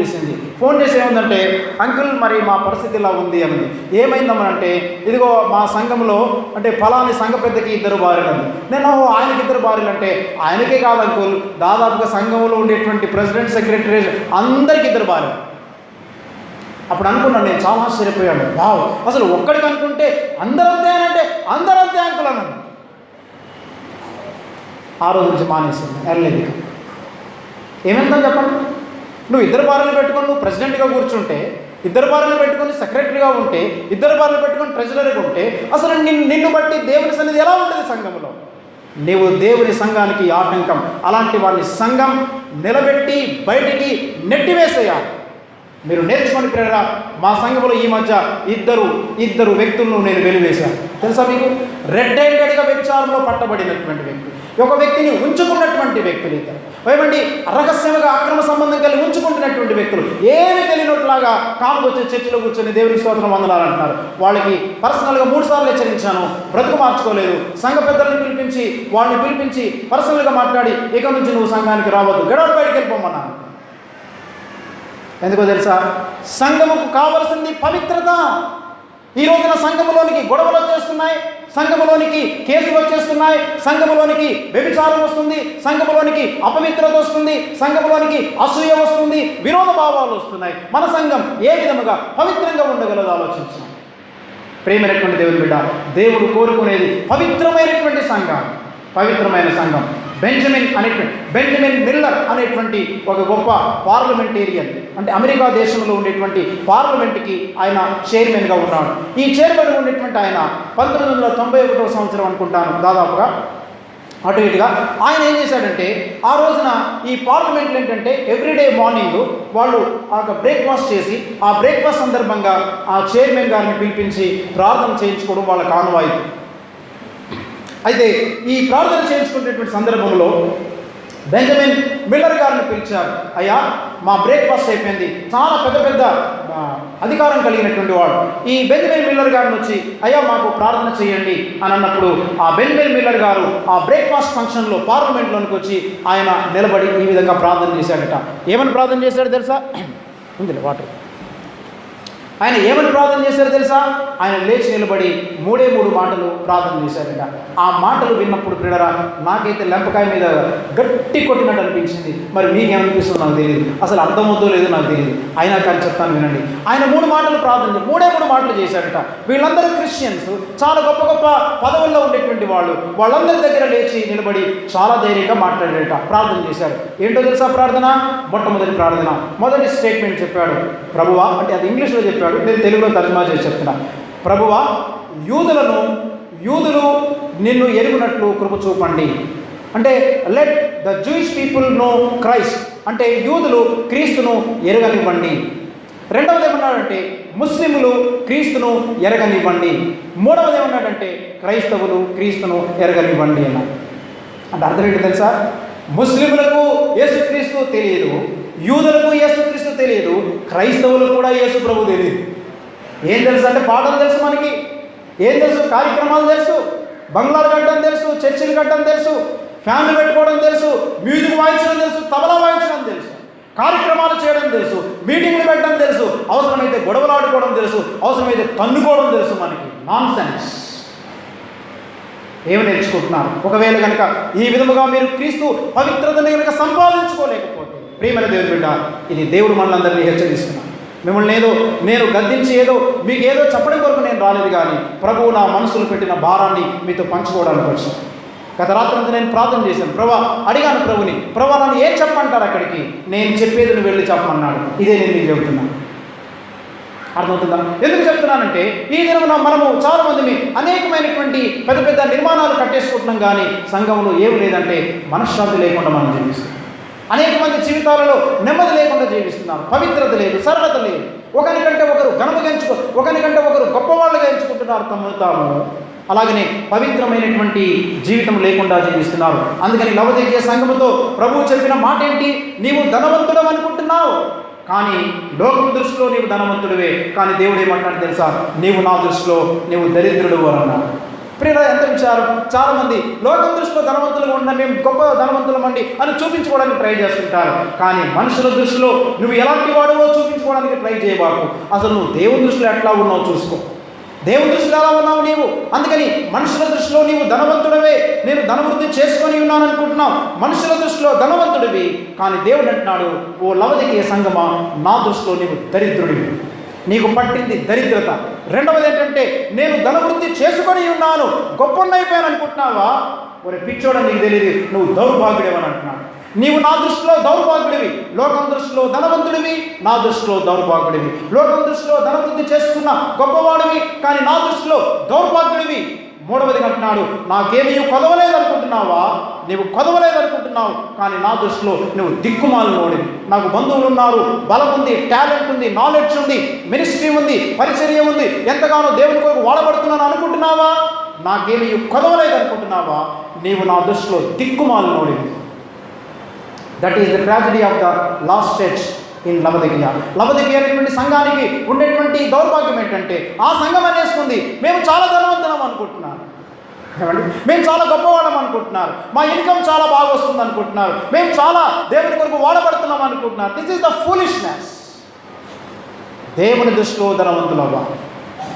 చేసి ఏముందంటే, అంకుల్ మరి మా పరిస్థితి ఇలా ఉంది అన్నది. ఏమైందమ్మనంటే, ఇదిగో మా సంఘంలో అంటే ఫలాని సంఘ పెద్దకి 2 భార్యలు అంది. నేను ఆయనకి 2 భార్యలు అంటే, ఆయనకే కాదు అంకుల్, దాదాపుగా సంఘంలో ఉండేటువంటి ప్రెసిడెంట్, సెక్రటరీ అందరికీ 2 భార్యలు. అప్పుడు అనుకున్నాను, నేను చాలా ఆశ్చర్యపోయాను. వావ్, అసలు ఒక్కడికి అనుకుంటే అందరంతే అనంటే అందరంతే అంకుల్ అన్నాను. ఆ రోజు నుంచి మానేసింది, వెళ్ళలేదు. ఏమెందని చెప్పండి, నువ్వు 2 భార్యలు పెట్టుకొని నువ్వు ప్రెసిడెంట్గా కూర్చుంటే, 2 భార్యలు పెట్టుకొని సెక్రటరీగా ఉంటే, 2 భార్యలు పెట్టుకొని ట్రెజరర్గా ఉంటే, అసలు నిన్ను బట్టి దేవుని సన్నిధి ఎలా ఉంటుంది సంఘంలో? నీవు దేవుని సంఘానికి ఆటంకం. అలాంటి వారిని సంఘం నిలబెట్టి బయటికి నెట్టివేసేయాలి. మీరు నేర్చుకోండి ప్రేరణ. మా సంఘంలో ఈ మధ్య ఇద్దరు వ్యక్తులను నేను వెలివేశాను. తెలుసా మీకు? రెడ్ హ్యాండెడ్గా వ్యభిచారంలో పట్టబడినటువంటి వ్యక్తులు, ఒక వ్యక్తిని ఉంచుకున్నటువంటి వ్యక్తులు, ఇద్దరు ఏమండి రహస్యంగా అక్రమ సంబంధం కలిగి ఉంచుకుంటున్నటువంటి వ్యక్తులు, ఏమి తెలియనట్లాగా కాముకొచ్చే చర్చిలో కూర్చొని దేవుని స్తోత్రం వందనాలంటున్నారు. వాళ్ళకి పర్సనల్గా 3 సార్లు హెచ్చరించాను, బ్రతుకు మార్చుకోలేదు. సంఘ పెద్దలను వాళ్ళని పిలిపించి పర్సనల్గా మాట్లాడి, ఇక నుంచి నువ్వు సంఘానికి రావద్దు, గడవలు బయటికి వెళ్ళిపోమన్నాను. ఎందుకో తెలుసా? సంఘముకు కావలసింది పవిత్రత. ఈ రోజున సంఘములోనికి గొడవలు వచ్చేస్తున్నాయి, సంఘములోనికి కేసులు వచ్చేస్తున్నాయి, సంఘములోనికి వ్యభిచారం వస్తుంది, సంఘములోనికి అపవిత్రత వస్తుంది, సంఘములోనికి అసూయ వస్తుంది, విరోధ భావాలు వస్తున్నాయి. మన సంఘం ఏ విధముగా పవిత్రంగా ఉండగలదో ఆలోచించాం. ప్రేమైనటువంటి దేవుని బిడ్డ, దేవుడు కోరుకునేది పవిత్రమైనటువంటి సంఘం. బెంజమిన్ మిల్లర్ అనేటువంటి ఒక గొప్ప పార్లమెంటేరియన్, అంటే అమెరికా దేశంలో ఉండేటువంటి పార్లమెంట్కి ఆయన చైర్మన్గా ఉన్నాడు. ఈ చైర్మన్ ఉండేటువంటి ఆయన 1991 సంవత్సరం అనుకుంటాను, దాదాపుగా అటు ఇటుగా ఆయన ఏం చేశాడంటే, ఆ రోజున ఈ పార్లమెంట్లో ఏంటంటే ఎవ్రీడే మార్నింగ్ వాళ్ళు బ్రేక్ఫాస్ట్ చేసి, ఆ బ్రేక్ఫాస్ట్ సందర్భంగా ఆ చైర్మన్ గారిని పిలిపించి ప్రార్థన చేయించుకోవడం వాళ్ళకి ఆనవాయితీ. అయితే ఈ ప్రార్థన చేయించుకునేటువంటి సందర్భంలో బెంజమిన్ మిల్లర్ గారిని పిలిచారు. అయ్యా, మా బ్రేక్ఫాస్ట్ అయిపోయింది. చాలా పెద్ద అధికారం కలిగినటువంటి వాడు. ఈ బెంజమిన్ మిల్లర్ గారిని వచ్చి, అయ్యా మాకు ప్రార్థన చేయండి అని అన్నప్పుడు, ఆ బెంజమిన్ మిల్లర్ గారు ఆ బ్రేక్ఫాస్ట్ ఫంక్షన్లో పార్లమెంట్లోనికి వచ్చి ఆయన నిలబడి ఈ విధంగా ప్రార్థన చేశాడట. ఏమని ప్రార్థన చేశాడు తెలుసా? ఉంది వాటర్. ఆయన ఏమని ప్రార్థన చేశారో తెలుసా? ఆయన లేచి నిలబడి 3 మాటలు ప్రార్థన చేశారట. ఆ మాటలు విన్నప్పుడు ప్రియులారా, నాకైతే లెంపకాయ మీద గట్టి కొట్టినట్టు అనిపించింది. మరి మీకేమనిపిస్తుందో నాకు తెలియదు, అసలు అర్థమవుతో లేదో నాకు తెలియదు. అయినా కానీ చెప్తాను వినండి. ఆయన 3 మాటలు ప్రార్థన 3 మాటలు చేశారట. వీళ్ళందరూ క్రిస్టియన్స్, చాలా గొప్ప పదవుల్లో ఉండేటువంటి వాళ్ళు. వాళ్ళందరి దగ్గర లేచి నిలబడి చాలా ధైర్యంగా మాట్లాడారట, ప్రార్థన చేశారు. ఏంటో తెలుసా ప్రార్థన? మొట్టమొదటి ప్రార్థన, మొదటి స్టేట్మెంట్ చెప్పాడు. ప్రభువా, అంటే అది ఇంగ్లీష్లో చెప్పాడు, నేను తెలుగులో తర్జుమా చేసి చెప్తున్నా. ప్రభువా, యూదులు నిన్ను ఎరుగునట్లు కృప చూపండి. అంటే let the Jewish people know Christ, అంటే యూదులు క్రీస్తును ఎరగనివ్వండి. రెండవది ఏమన్నాడంటే ముస్లింలు క్రీస్తును ఎరగనివ్వండి. మూడవది ఏమన్నాడంటే క్రైస్తవులు క్రీస్తును ఎరగనివ్వండి అన్నాడు. అంటే అర్థం ఏంటి తెలుసా? ముస్లింలకు యేసుక్రీస్తు తెలియదు, యూదులకు యేసుక్రీస్తు తెలియదు, క్రైస్తవులకు కూడా యేసు ప్రభు తెలియదు. ఏం తెలుసు అంటే పాటలు తెలుసు, మనకి ఏం తెలుసు? కార్యక్రమాలు తెలుసు, బంగ్లాలు కట్టడం తెలుసు, చర్చిలు కట్టడం తెలుసు, ఫ్యాన్లు పెట్టుకోవడం తెలుసు, మ్యూజిక్ వాయించడం తెలుసు, తబలా వాయించడం తెలుసు, కార్యక్రమాలు చేయడం తెలుసు, మీటింగ్లు పెట్టడం తెలుసు, అవసరమైతే గొడవలు ఆడుకోవడం తెలుసు, అవసరమైతే తన్నుకోవడం తెలుసు. మనకి నాన్ సెన్స్. ఏమి నేర్చుకుంటున్నారు? ఒకవేళ కనుక ఈ విధముగా మీరు క్రీస్తు పవిత్రతని కనుక సంపాదించుకోలేకపోతే, ప్రియమైన దేవుని బిడ్డ, ఇది దేవుడు మనలందరినీ హెచ్చరిస్తున్నాను. మిమ్మల్ని నేను గద్దించి మీకు చెప్పడం కొరకు నేను రాలేదు, కానీ ప్రభువు నా మనసులో పెట్టిన భారాన్ని మీతో పంచుకోవడానికి వచ్చాను. గత రాత్రి నేను ప్రార్థన చేశాను, అడిగాను ప్రభుని, నన్ను ఏం చెప్పంటారు అక్కడికి? నేను చెప్పేది నువ్వు వెళ్ళి చెప్పమన్నాడు. ఇదే నేను మీకు చెబుతున్నాను. అర్థమవుతుందా? ఎందుకు చెప్తున్నానంటే ఈ దినమున మనము చాలామంది అనేకమైనటువంటి పెద్ద పెద్ద నిర్మాణాలు కట్టేసుకుంటున్నాం, కానీ సంఘంలో ఏమి లేదంటే మనశ్శాంతి లేకుండా మనం జీవిస్తున్నాం. అనేక మంది జీవితాలలో నెమ్మది లేకుండా జీవిస్తున్నారు. పవిత్రత లేదు, సరళత లేదు. ఒకరికంటే ఒకరు ఒకరికంటే ఒకరు గొప్పవాళ్ళుగా ఎంచుకుంటున్నారు తమను తాము. అలాగనే పవిత్రమైనటువంటి జీవితం లేకుండా జీవిస్తున్నారు. అందుకని లవొదికీయ సంఘముతో ప్రభువు చెప్పిన మాట ఏంటి? నీవు ధనవంతుడు అనుకుంటున్నావు, కానీ లోకం దృష్టిలో నీవు ధనవంతుడివే, కానీ దేవుడు ఏమంటాడు తెలుసా? నీవు నా దృష్టిలో నీవు దరిద్రుడు అని అన్నాడు. ప్రియుల, ఎంత విచారం! చాలామంది లోకం దృష్టిలో ధనవంతులుగా ఉన్న మేము గొప్ప ధనవంతులమండి అని చూపించుకోవడానికి ట్రై చేస్తుంటారు. కానీ మనుషుల దృష్టిలో నువ్వు ఎలాంటి వాడువో చూపించుకోవడానికి ట్రై చేయబాకు. అసలు నువ్వు దేవుని దృష్టిలో ఎట్లా ఉన్నావు చూసుకో. దేవుని దృష్టిలో ఎలా ఉన్నావు నీవు? అందుకని మనుషుల దృష్టిలో నీవు ధనవంతుడివే, నేను ధనవృద్ధి చేసుకొని ఉన్నాను అనుకుంటున్నావు. మనుషుల దృష్టిలో ధనవంతుడివి, కానీ దేవుడు అంటున్నాడు, ఓ లవొదికీయ సంఘమా, నా దృష్టిలో నీవు దరిద్రుడివి, నీకు పట్టింది దరిద్రత. రెండవది ఏంటంటే నేను ధనవృద్ధి చేసుకొని ఉన్నాను, గొప్పనైపోయాను అనుకుంటున్నావా? ఒరే పిచ్చోడని నీకు తెలియదు, నువ్వు దౌర్భాగ్యుడేవని అంటున్నాడు. నీవు నా దృష్టిలో దౌర్భాగ్యుడివి, లోకం దృష్టిలో ధనవంతుడివి, నా దృష్టిలో దౌర్భాగ్యుడివి. లోకం దృష్టిలో ధనవృద్ధి చేసుకున్న గొప్పవాడివి, కానీ నా దృష్టిలో దౌర్భాగ్యుడివి. మూడవది అంటున్నాడు, నాకేమీ కొదవలేదనుకుంటున్నావా? నీవు కొదవలేదనుకుంటున్నావు, కానీ నా దృష్టిలో నువ్వు దిక్కుమాలినోడివి. నాకు బంధువులు ఉన్నారు, బలం ఉంది, టాలెంట్ ఉంది, నాలెడ్జ్ ఉంది, మినిస్ట్రీ ఉంది, పరిచర్య ఉంది, ఎంతగానో దేవుని కొరకు వాడబడుతున్నాను అనుకుంటున్నావా? నాకేమీ కొదవలేదనుకుంటున్నావా? నీవు నా దృష్టిలో దిక్కుమాలినోడివి. That is the tragedy of the last stage in Laodicea. Laodicea అనేటువంటి సంఘానికి ఉండేటువంటి దౌర్భాగ్యం ఏంటంటే ఆ సంఘం అనేసుకుంది మేము చాలా ధనవంతులం అనుకుంటున్నారు, మేము చాలా గొప్పవాళ్ళం అనుకుంటున్నారు, మా ఇన్కమ్ చాలా బాగా వస్తుంది అనుకుంటున్నారు, మేము చాలా దేవుని కొరకు వాడబడుతున్నాం అనుకుంటున్నారు. This is the foolishness. దేవుని దృష్టిలో ధనవంతులవ్వా.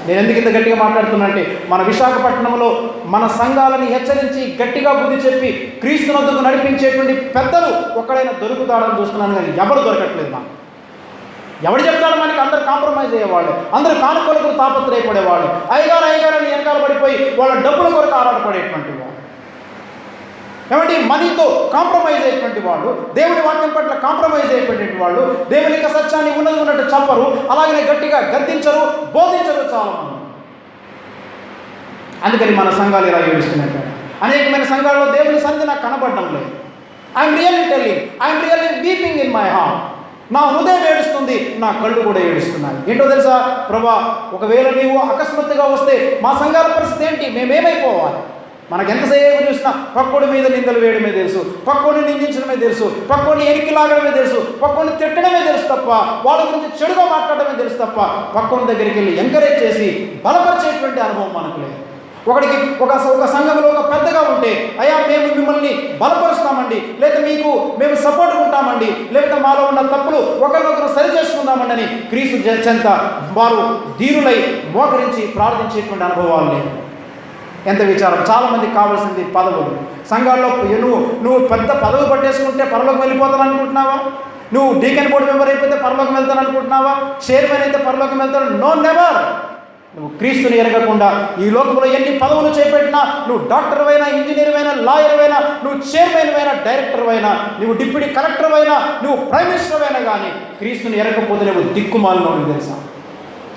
నేను ఎందుకు ఇంత గట్టిగా మాట్లాడుతున్నా అంటే మన విశాఖపట్నంలో మన సంఘాలని హెచ్చరించి గట్టిగా బుద్ధి చెప్పి క్రీస్తునందుకు నడిపించేటువంటి పెద్దలు ఒక్కడైనా దొరుకుతాడని చూస్తున్నాను, కానీ ఎవరు దొరకట్లేదు. నాకు ఎవడు చెప్తాడు? మనకి అందరు కాంప్రమైజ్ అయ్యేవాళ్ళు, అందరూ కానుకలకు తాపత్రయపడేవాళ్ళు, అయ్యగారు అని వెనకాల పడిపోయి వాళ్ళ డబ్బుల కొరకు ఆరాటపడేటువంటి వాళ్ళు, ఏమంటే మనీతో కాంప్రమైజ్ అయ్యేటువంటి వాళ్ళు, దేవుని వాక్యం పట్ల కాంప్రమైజ్ అయిపోయేటువంటి వాళ్ళు, దేవుని యొక్క సత్యాన్ని ఉన్నట్టు చెప్పరు, అలాగనే గట్టిగా గద్దించరు, బోధించరు చాలామంది. అందుకని మన సంఘాలు ఇలా ఏడుస్తున్నట్టు అనేకమైన సంఘాల్లో దేవుని సన్నిధి నాకు కనపడడం లేదు. I'm really weeping in my heart. నా హృదయం ఏడుస్తుంది, నా కళ్ళు కూడా ఏడుస్తున్నాయి. ఏంటో తెలుసా ప్రభా, ఒకవేళ నీవు అకస్మాత్తుగా వస్తే మా సంఘాల పరిస్థితి ఏంటి? మేమేమైపోవాలి? మనకు ఎంతసేపు చూసినా పక్కోడి మీద నిందలు వేయడమే తెలుసు, పక్కోడిని నిందించడమే తెలుసు, పక్కోడిని ఎనికి లాగడమే తెలుసు, పక్కోడిని తిట్టడమే తెలుసు తప్ప, వాళ్ళ గురించి చెడుగా మాట్లాడడమే తెలుసు తప్ప పక్కోడి దగ్గరికి వెళ్ళి ఎంకరేజ్ చేసి బలపరిచేటువంటి అనుభవం మనకు లేదు. ఒకడికి ఒక సంఘంలో ఒక పెద్దగా ఉంటే, అయ్యా మేము మిమ్మల్ని బలపరుస్తామండి, లేదా మీకు మేము సపోర్ట్ ఉంటామండి, లేదా మాలో ఉన్న తప్పులు ఒకరినొకరు సరి చేసుకుందామండి అని క్రీస్తు చెంత వారు ధీరులై మోకరించి ప్రార్థించేటువంటి అనుభవాలు లేవు. ఎంత విచారం! చాలామందికి కావాల్సింది పదవులు. సంఘాల్లో నువ్వు పెద్ద పదవి పట్టేసుకుంటే పరలోకం వెళ్ళిపోతాను అనుకుంటున్నావా? నువ్వు డీకెన్ బోర్డు మెంబర్ అయిపోతే పరలోకం వెళ్తాను అనుకుంటున్నావా? చైర్మన్ అయితే పరలోకం వెళ్తాను? No, never. నువ్వు క్రీస్తుని ఎరగకుండా ఈ లోకంలో ఎన్ని పదవులు చేపట్టినా, నువ్వు డాక్టర్ అయినా, ఇంజనీర్ అయినా, లాయర్ అయినా, నువ్వు చైర్మన్ అయినా, డైరెక్టర్ అయినా, నువ్వు డిప్యూటీ కలెక్టర్ అయినా, నువ్వు ప్రైమ్ మినిస్టర్ అయినా కానీ క్రీస్తుని ఎరగకపోతే నువ్వు దిక్కుమాలినోడు తెలుసా?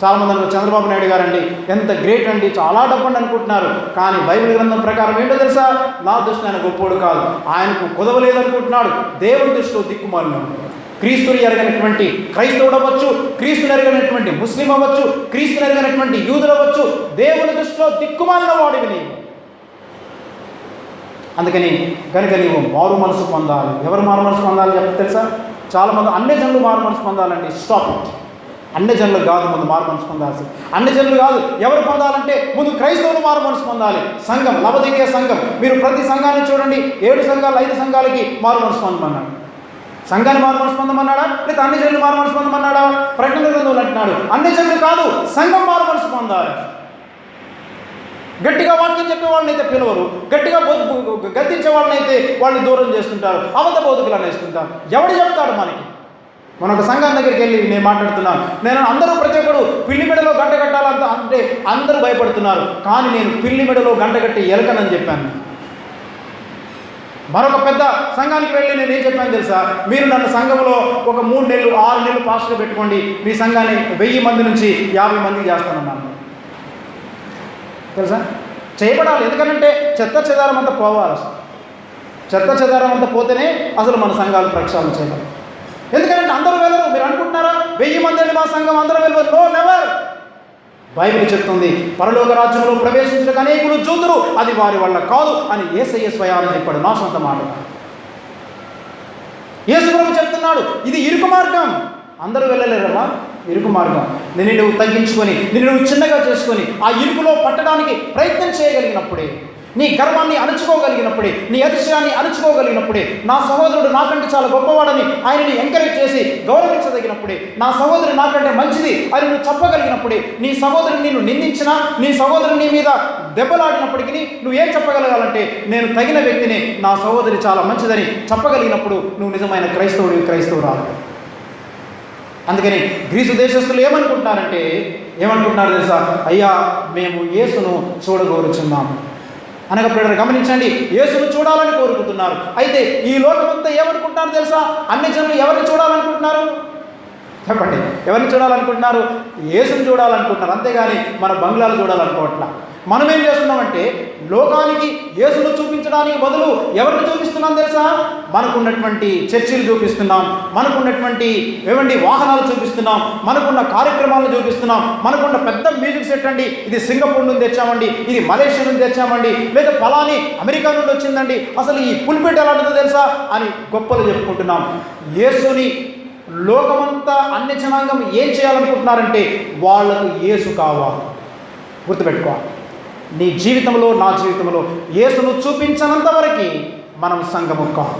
చాలామంది అనుకో చంద్రబాబు నాయుడు గారు అండి ఎంత గ్రేట్ అండి, చాలా డబ్బండి అనుకుంటున్నారు, కానీ బైబిల్ గ్రంథం ప్రకారం ఏంటో తెలుసా? నా దృష్టిని ఆయన గొప్పోడు కాదు, ఆయనకు కుదవలేదనుకుంటున్నాడు, దేవుని దృష్టిలో దిక్కుమాలినాడు. క్రీస్తుని ఎరగనటువంటి క్రైస్తవుడు అవ్వచ్చు, క్రీస్తుని ఎరగనటువంటి ముస్లిం అవ్వచ్చు, క్రీస్తుని ఎరగనటువంటి యూదులు అవ్వచ్చు, దేవుని దృష్టిలో దిక్కుమాలిన వాడివి నీవు. అందుకని కనుక నీవు మారు మనసు పొందాలి. ఎవరు మారు మనసు పొందాలి తెలుసా? చాలామంది అన్ని జనులు మారు మనసు పొందాలండి. Stop it. అన్ని జనులు కాదు ముందు మారు మనసు పొందాల్సి. అన్ని జనులు కాదు, ఎవరు పొందాలంటే ముందు క్రైస్తవులు మారు మనసు పొందాలి. సంఘం, లవొదికీయ సంఘం, మీరు ప్రతి సంఘాన్ని చూడండి, 7 సంఘాలు 5 సంఘాలకి మారు మనసు పొందమన్నాడు. సంఘాన్ని మారు మనసు పొందమన్నాడా, లేదా అన్ని జనులు మారు మనసు పొందమన్నాడా? ప్రకటన గ్రంథంలో అంటున్నాడు అన్ని జనులు కాదు, సంఘం మారు మనసు పొందాలి. గట్టిగా వాక్యం చెప్పే వాళ్ళని అయితే పిలవరు, గట్టిగా గద్దించే వాళ్ళని అయితే వాళ్ళని దూరం చేస్తుంటారు, అబద్ధ బోధకులు అనేస్తుంటారు. ఎవడు చెప్తాడు మనకి? మన ఒక సంఘం దగ్గరికి వెళ్ళి నేను మాట్లాడుతున్నాను, నేను అందరూ ప్రతి ఒక్కరు పిల్లి మెడలో గంట కట్టాలంట అంటే అందరూ భయపడుతున్నారు, కానీ నేను పిల్లి మెడలో గంట కట్టి ఎలకనని చెప్పాను. మరొక పెద్ద సంఘానికి వెళ్ళి నేను ఏం చెప్పాను తెలుసా, మీరు నన్ను సంఘంలో ఒక 3 నెలలు 6 నెలలు పాస్టర్గా పెట్టుకోండి, మీ సంఘాన్ని 1000 మంది నుంచి 50 మందికి చేస్తానన్నాను. తెలుసా, చేయబడాలి. ఎందుకంటే చెత్త చెదారం అంతా పోవాలి. అసలు చెత్త చెదారం అంతా పోతేనే అసలు మన సంఘాలు ప్రక్షాళన చేయాలి. ఎందుకంటే అందరూ వెళ్ళరు. మీరు అనుకుంటున్నారా 1000 మంది మా సంఘం అందరూ వెళ్ళరు? No, never. బైబిల్ చెప్తుంది, పరలోక రాజ్యంలో ప్రవేశించడానికి అనేకులు చూతురు, అది వారి వల్ల కాదు అని యేసయ్య స్వయాన్ని చెప్పాడు. నా సొంత మాట. యేసు ప్రభు చెప్తున్నాడు, ఇది ఇరుకు మార్గం, అందరూ వెళ్ళలేరమ్మా, ఇరుకు మార్గం. నిన్ను నువ్వు తగ్గించుకొని, నిన్ను నువ్వు చిన్నగా చేసుకొని ఆ ఇరుకులో పట్టడానికి ప్రయత్నం చేయగలిగినప్పుడే, నీ గర్వాన్ని అణుచుకోగలిగినప్పుడే, నీ అతిశయాన్ని అణుచుకోగలిగినప్పుడే, నా సహోదరుడు నాకంటే చాలా గొప్పవాడని ఆయనని ఎంకరేజ్ చేసి గౌరవించదగినప్పుడే, నా సహోదరు నాకంటే మంచిది అని నువ్వు చెప్పగలిగినప్పుడే, నీ సహోదరుని నిన్ను నిందించినా, నీ సహోదరుని నీ మీద దెబ్బలాడినప్పటికీ నువ్వు ఏం చెప్పగలగాలంటే, నేను తగిన వ్యక్తిని, నా సహోదరి చాలా మంచిదని చెప్పగలిగినప్పుడు నువ్వు నిజమైన క్రైస్తవురాలు. అందుకని గ్రీసు దేశస్తులు ఏమనుకుంటున్నారు తెలుసా, అయ్యా మేము యేసును చూడగోరుచున్నాము అనగా ప్రియులారా గమనించండి, యేసును చూడాలని కోరుకుంటున్నారు. అయితే ఈ లోకమంతా ఏమనుకుంటున్నారు తెలుసా, అన్ని జనులు ఎవరిని చూడాలనుకుంటున్నారు? చెప్పండి, ఎవరిని చూడాలనుకుంటున్నారు? యేసును చూడాలనుకుంటున్నారు, అంతేగాని మన బంగ్లాలు చూడాలనుకోవట్లా. మనం ఏం చేస్తున్నామంటే, లోకానికి యేసును చూపించడానికి బదులు ఎవరిని చూపిస్తున్నాం తెలుసా? మనకున్నటువంటి చర్చిలు చూపిస్తున్నాం, మనకున్నటువంటి వాహనాలు చూపిస్తున్నాం, మనకున్న కార్యక్రమాలను చూపిస్తున్నాం, మనకున్న పెద్ద మ్యూజిక్ సెట్ అండి, ఇది సింగపూర్ నుండి తెచ్చామండి, ఇది మలేషియా నుండి తెచ్చామండి, లేదా ఫలాని అమెరికా నుండి వచ్చిందండి, అసలు ఈ పుల్పిట్ ఎలాంటిదో తెలుసా అని గొప్పలు చెప్పుకుంటున్నాం. యేసుని లోకమంతా అన్ని జనాంగం ఏం చేయాలనుకుంటున్నారంటే, వాళ్ళకు యేసు కావాలి. గుర్తుపెట్టుకోవాలి, నీ జీవితంలో, నా జీవితంలో యేసును చూపించనంత వరకు మనం సంఘము కాదు.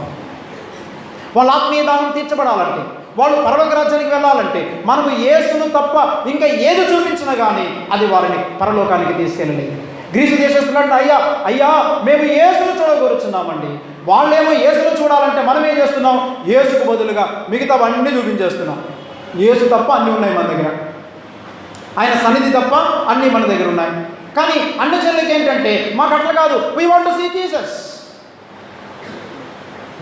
వాళ్ళ ఆత్మీయ దానం తీర్చబడాలంటే, వాళ్ళు పరలోక రాజ్యానికి వెళ్ళాలంటే, మనము యేసును తప్ప ఇంకా ఏది చూపించినా కానీ అది వారిని పరలోకానికి తీసుకెళ్ళలేదు. గ్రీసు దేశస్తులంటే, అయ్యా మేము యేసును చూడగోరుచున్నామండి. వాళ్ళేమో యేసును చూడాలంటే మనం ఏం చేస్తున్నాం? యేసుకు బదులుగా మిగతావన్నీ చూపించేస్తున్నాం. యేసు తప్ప అన్నీ ఉన్నాయి మన దగ్గర, ఆయన సన్నిధి తప్ప అన్నీ మన దగ్గర ఉన్నాయి. కానీ అన్ని చెల్లెకి ఏంటంటే, మాకు అట్లా కాదు, we want to see Jesus.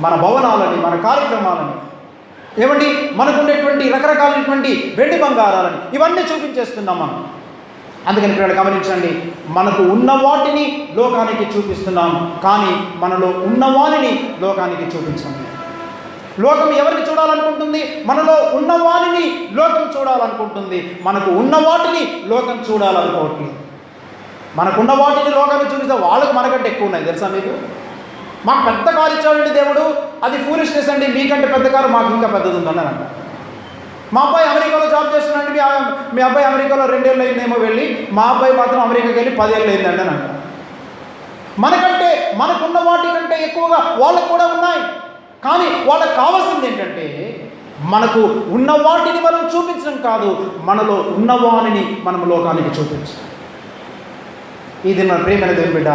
మన భవనాలని, మన కార్యక్రమాలని, మనకుండేటువంటి రకరకాలైనటువంటి వెండి బంగారాలని ఇవన్నీ చూపించేస్తున్నాం మనం. అందుకని ఇక్కడ గమనించండి, మనకు ఉన్న వాటిని లోకానికి చూపిస్తున్నాం, కానీ మనలో ఉన్నవానిని లోకానికి చూపించండి. లోకం ఎవరిని చూడాలనుకుంటుంది? మనలో ఉన్నవానిని లోకం చూడాలనుకుంటుంది. మనకు ఉన్న వాటిని లోకం చూడాలనుకోవట్లేదు. మనకున్న వాటిని లోకాన్ని చూపిస్తే వాళ్ళకు మనకంటే ఎక్కువ ఉన్నాయి తెలుసా మీకు? మాకు పెద్ద కారు ఇచ్చాడండి దేవుడు, అది ఫూలిష్నెస్ అండి, మీకంటే పెద్ద కారు మాకు ఇంకా పెద్దది ఉందని అంట. మా అబ్బాయి అమెరికాలో జాబ్ చేస్తున్నాడు, మీ అబ్బాయి అమెరికాలో 2 ఏళ్ళు అయిందేమో వెళ్ళి, మా అబ్బాయి మాత్రం అమెరికాకి వెళ్ళి 10 ఏళ్ళు అయిందండి అని అంట. మనకున్న వాటి కంటే ఎక్కువగా వాళ్ళకు కూడా ఉన్నాయి. కానీ వాళ్ళకు కావాల్సింది ఏంటంటే, మనకు ఉన్న వాటిని మనం చూపించడం కాదు, మనలో ఉన్నవానిని మనం లోకానికి చూపించాలి. ఇది మన ప్రియమైన దేవుని బిడ్డ,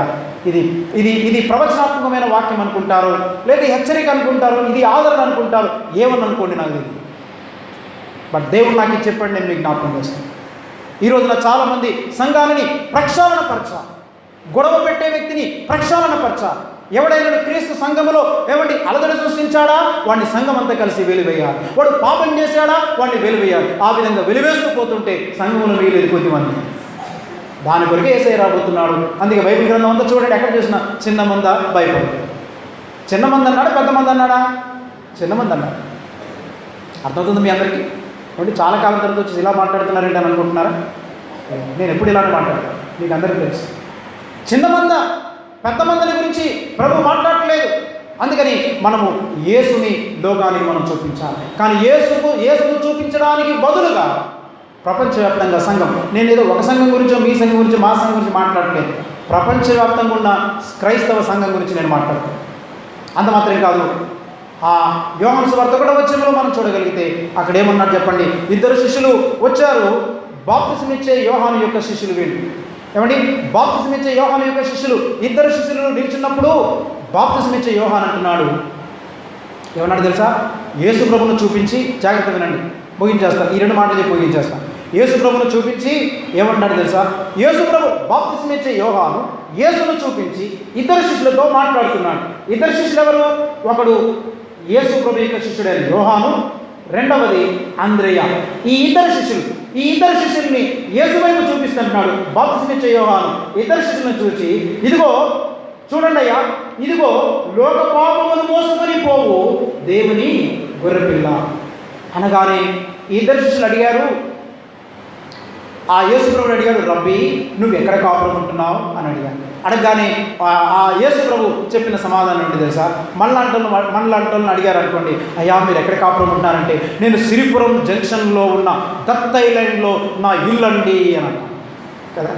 ఇది ప్రవచనాత్మకమైన వాక్యం అనుకుంటారు, లేదా హెచ్చరిక అనుకుంటారు, ఇది ఆదరణ అనుకుంటారు, ఏమని అనుకోండి నాకు తెలియదు. బట్ దేవుడు నాకు ఇది చెప్పండి, నేను మీకు జ్ఞాపకం చేస్తాను. ఈ రోజున చాలామంది సంఘాలని ప్రక్షాళన పరచాలి, గొడవ పెట్టే వ్యక్తిని ప్రక్షాళన పరచాలి. ఎవడైనా క్రీస్తు సంఘములో అలజడి సృష్టించాడా, వాడిని సంఘం అంతా కలిసి వెలివేయాలి. వాడు పాపం చేశాడా, వాడిని వెలివేయాలి. ఆ విధంగా వెలివేస్తూ పోతుంటే సంఘములో మిగిలేదు కొద్దిమంది. దాని కొరకే యేసయ్య రాబోతున్నాడు. అందుకే బైబిల్ గ్రంథం అంతా చూడండి, ఎక్కడ చూసినా చిన్న మంద భయపడు. చిన్న మంది అన్నాడా, పెద్ద మంది అన్నాడా? చిన్న మంది అన్నాడు. అర్థమవుతుంది మీ అందరికీ? చాలా కాలం తర్వాత వచ్చి ఇలా మాట్లాడుతున్నారంటే అని అనుకుంటున్నారా? నేను ఎప్పుడు ఇలానే మాట్లాడతాను, మీకు అందరికీ తెలుసు. చిన్న మంద పెద్ద మందిని గురించి ప్రభు మాట్లాడట్లేదు. అందుకని మనము యేసుని లోకానికి మనం చూపించాలి. కానీ యేసును చూపించడానికి బదులుగా ప్రపంచవ్యాప్తంగా సంఘం, నేను ఏదో ఒక సంఘం గురించో, మీ సంఘం గురించి, మా సంఘం గురించి మాట్లాడలేదు, ప్రపంచవ్యాప్తంగా ఉన్న క్రైస్తవ సంఘం గురించి నేను మాట్లాడుతాను. అంత మాత్రం కాదు, ఆ యోహాను సువార్త 1వ అధ్యాయంలో మనం చూడగలిగితే అక్కడ ఏమన్నాడు చెప్పండి? 2 శిష్యులు వచ్చారు, బాప్తిసం ఇచ్చే యోహాను యొక్క శిష్యులు వీళ్ళు. బాప్తిసం ఇచ్చే యోహాను యొక్క శిష్యులు, 2 శిష్యులు నిల్చున్నప్పుడు బాప్తిసం ఇచ్చే యోహాను అంటున్నాడు, ఏమన్నాడు తెలుసా? యేసు ప్రభువును చూపించి, జాగ్రత్త వినండి, ముగించేస్తాను, ఈ 2 మాటలు చెప్పి ముగించేస్తాను. యేసు ప్రభును చూపించి ఏమంటాడు తెలుసా? యేసు ప్రభు బాప్తిస్మం ఇచ్చే యోహాను యేసును చూపించి ఇద్దరు శిష్యులతో మాట్లాడుతున్నాడు. ఇద్దరు శిష్యులు ఎవరు? ఒకడు యేసు ప్రభు యొక్క శిష్యుడైన యోహాను, రెండవది అంద్రెయ. ఈ ఇద్దరు శిష్యుల్ని యేసు వైపు చూపిస్తున్నాడు బాప్తిస్మం ఇచ్చే యోహాను. ఇద్దరు శిష్యులను చూసి, ఇదిగో చూడండి అయ్యా, ఇదిగో లోక పాపమును మోసుకొని పోవు దేవుని గొర్రెపిల్ల అనగానే ఈ ఇద్దరు శిష్యులు అడిగారు, ఆ యేసు ప్రభుని అడిగాడు, రబ్బీ నువ్వు ఎక్కడ కాపురం ఉంటున్నావు అని అడగగానే ఆ యేసు ప్రభు చెప్పిన సమాధానం ఏంటి తెలుసా? మనలాంటోళ్ళని అడిగారు అనుకోండి, అయ్యా మీరు ఎక్కడ కాపురం ఉంటున్నారంటే, నేను సిరిపురం జంక్షన్లో ఉన్న దత్తైలాండ్లో నా ఇల్లండి అని అన్నాను కదా.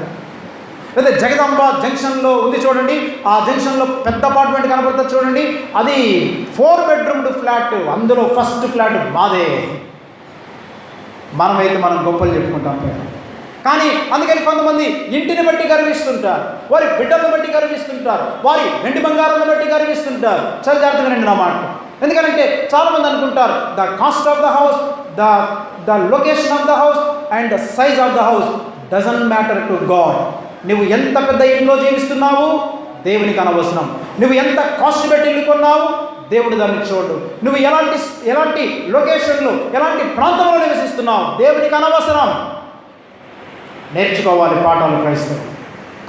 లేదా జగదాంబ జంక్షన్లో ఉంది చూడండి, ఆ జంక్షన్లో పెద్ద అపార్ట్మెంట్ కనబడుతుంది చూడండి, అది 4 బెడ్రూమ్డ్ ఫ్లాట్, అందులో ఫస్ట్ ఫ్లాట్ మాదే. మనమైతే మనం గొప్పలు చెప్పుకుంటాం కానీ అందుకని కొంతమంది ఇంటిని బట్టి గర్విస్తుంటారు, వారి బిడ్డలను బట్టి గర్విస్తుంటారు, వారి వెండి బంగారాలను బట్టి గర్విస్తుంటారు. చాలా జాగ్రత్తగా రండి నా మాట. ఎందుకంటే చాలామంది అనుకుంటారు the cost of the house, the location of the house and the size of the house doesn't matter to God. నువ్వు ఎంత పెద్ద ఇంట్లో జీవిస్తున్నావు దేవునికి అనవసరం. నువ్వు ఎంత కాస్ట్ పెట్టి ఇల్లు కొన్నావు దేవుడు దాన్ని చూడు. నువ్వు ఎలాంటి లొకేషన్లో ఎలాంటి ప్రాంతంలో నివసిస్తున్నావు దేవునికి అనవసరం. నేర్చుకోవాలి పాఠాలు క్రైస్తవులు.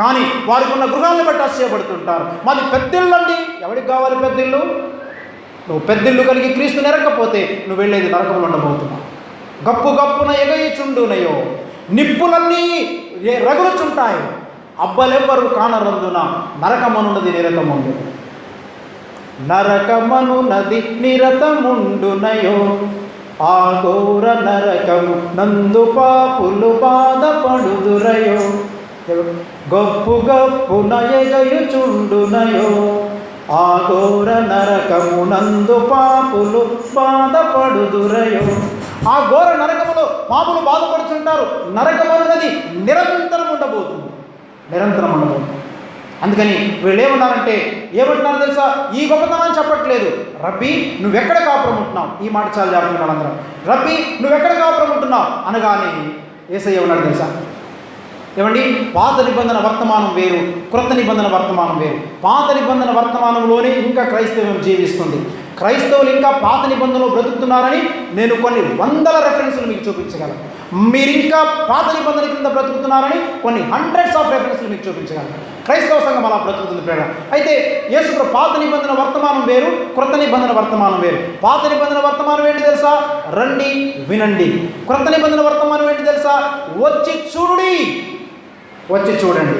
కానీ వారికి ఉన్న గృహాలను బట్టి ఆశ్చర్యపడుతుంటారు. మాది పెద్దిల్లండి. ఎవరికి కావాలి పెద్దిల్లు? నువ్వు పెద్దిల్లు కలిగి క్రీస్తు నెరకపోతే నువ్వు వెళ్ళేది నరకంలో ఉండబోతున్నావు. గప్పున ఎగయిచుండునయో నిప్పులన్నీ రగులుచుంటాయి, అబ్బలెవ్వరు కానరందున నరకమనున్నది నిరతముండు. నరకమనున్నది నిరతముండునయో ఆ ఘోర నరకము నందు పాపులు బాధపడుదురయో. గప్పున ఎగయుచుండునయో ఆ ఘోర నరకము నందు పాపులు బాధపడుదురయో. ఆ ఘోర నరకములో పాపులు బాధపడుతుంటారు. నరకమన్నది నిరంతరం ఉండబోతుంది. అందుకని వీళ్ళు ఏమంటున్నారు తెలుసా? ఈ గొప్పతనాన్ని చెప్పట్లేదు. రబ్బీ నువ్వెక్కడ కాపురం ఉంటున్నావు, ఈ మాట చాలా జాగ్రత్తగా అందరం. రబ్బీ నువ్వెక్కడ కాపురం ఉంటున్నావు అనగానే యేసయ్య ఉన్నాడు తెలుసా? ఏమండి, పాత నిబంధన వర్తమానం వేరు, క్రొత్త నిబంధన వర్తమానం వేరు. పాత నిబంధన వర్తమానంలోనే ఇంకా క్రైస్తవం జీవిస్తుంది. క్రైస్తవులు ఇంకా పాత నిబంధనలో బ్రతుకుతున్నారని నేను కొన్ని వందల రెఫరెన్సులు మీకు చూపించగలను. మీరు ఇంకా పాత నిబంధన కింద బ్రతుకుతున్నారని కొన్ని హండ్రెడ్స్ ఆఫ్ రెఫరెన్సులు మీకు చూపించగలను. క్రైస్తవ సంఘం అలా బ్రతుకుతుంది ప్రేరణ. అయితే యేసు పాత నిబంధన వర్తమానం వేరు, క్రొత్త నిబంధన వర్తమానం వేరు. పాత నిబంధన వర్తమానం ఏంటి తెలుసా? రండి వినండి. క్రొత్త నిబంధన వర్తమానం ఏంటి తెలుసా? వచ్చి చూడండి.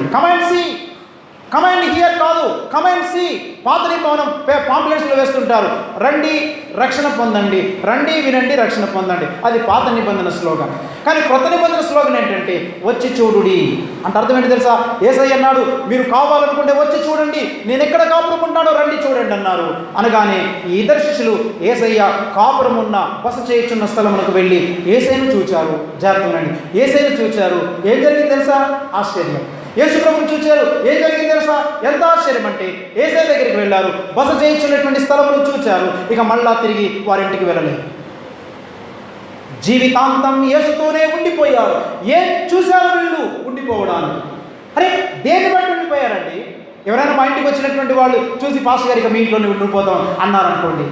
కమాండ్ హియర్ కాదు, కమాండ్ సి. పాత నిబంధన పాంప్లెట్స్లో వేస్తుంటారు, రండి రక్షణ పొందండి, రండి వినండి రక్షణ పొందండి. అది పాత నిబంధన స్లోగన్. కానీ క్రొత్త నిబంధన స్లోగన్ ఏంటంటే వచ్చి చూడుడి. అంటే అర్థం ఏంటి తెలుసా? యేసయ్య అన్నాడు, మీరు కావాలనుకుంటే వచ్చి చూడండి, నేను ఎక్కడ కాపురం ఉంటానో రండి చూడండి అన్నారు. అనగానే ఈ ఇద్దరు శిష్యులు యేసయ్య కాపురం ఉన్న బస చేయుచున్న స్థలమునకు వెళ్ళి యేసయ్యను చూచారు. జాగ్రత్తగా యేసయ్యను చూచారు. ఏం జరిగింది తెలుసా? ఆశ్చర్యం. యేసు ప్రభువుని చూచారు. ఏం జరిగింది తెలుసా? ఎంత ఆశ్చర్యం అంటే యేసయ్య దగ్గరికి వెళ్ళారు, బస చేయించున్నటువంటి స్థలమును చూచారు. ఇక మళ్ళా తిరిగి వారింటికి వెళ్ళలేదు. జీవితాంతం యేసుతోనే ఉండిపోయారు. ఏం చూశారు వీళ్ళు ఉండిపోవడానికి? అరే దేన్ని బట్టి ఉండిపోయారండి? ఎవరైనా మా ఇంటికి వచ్చినటువంటి వాళ్ళు చూసి పాస్టర్ గారికి మీ ఇంట్లోనే ఉండిపోతాం అన్నారనుకోండి,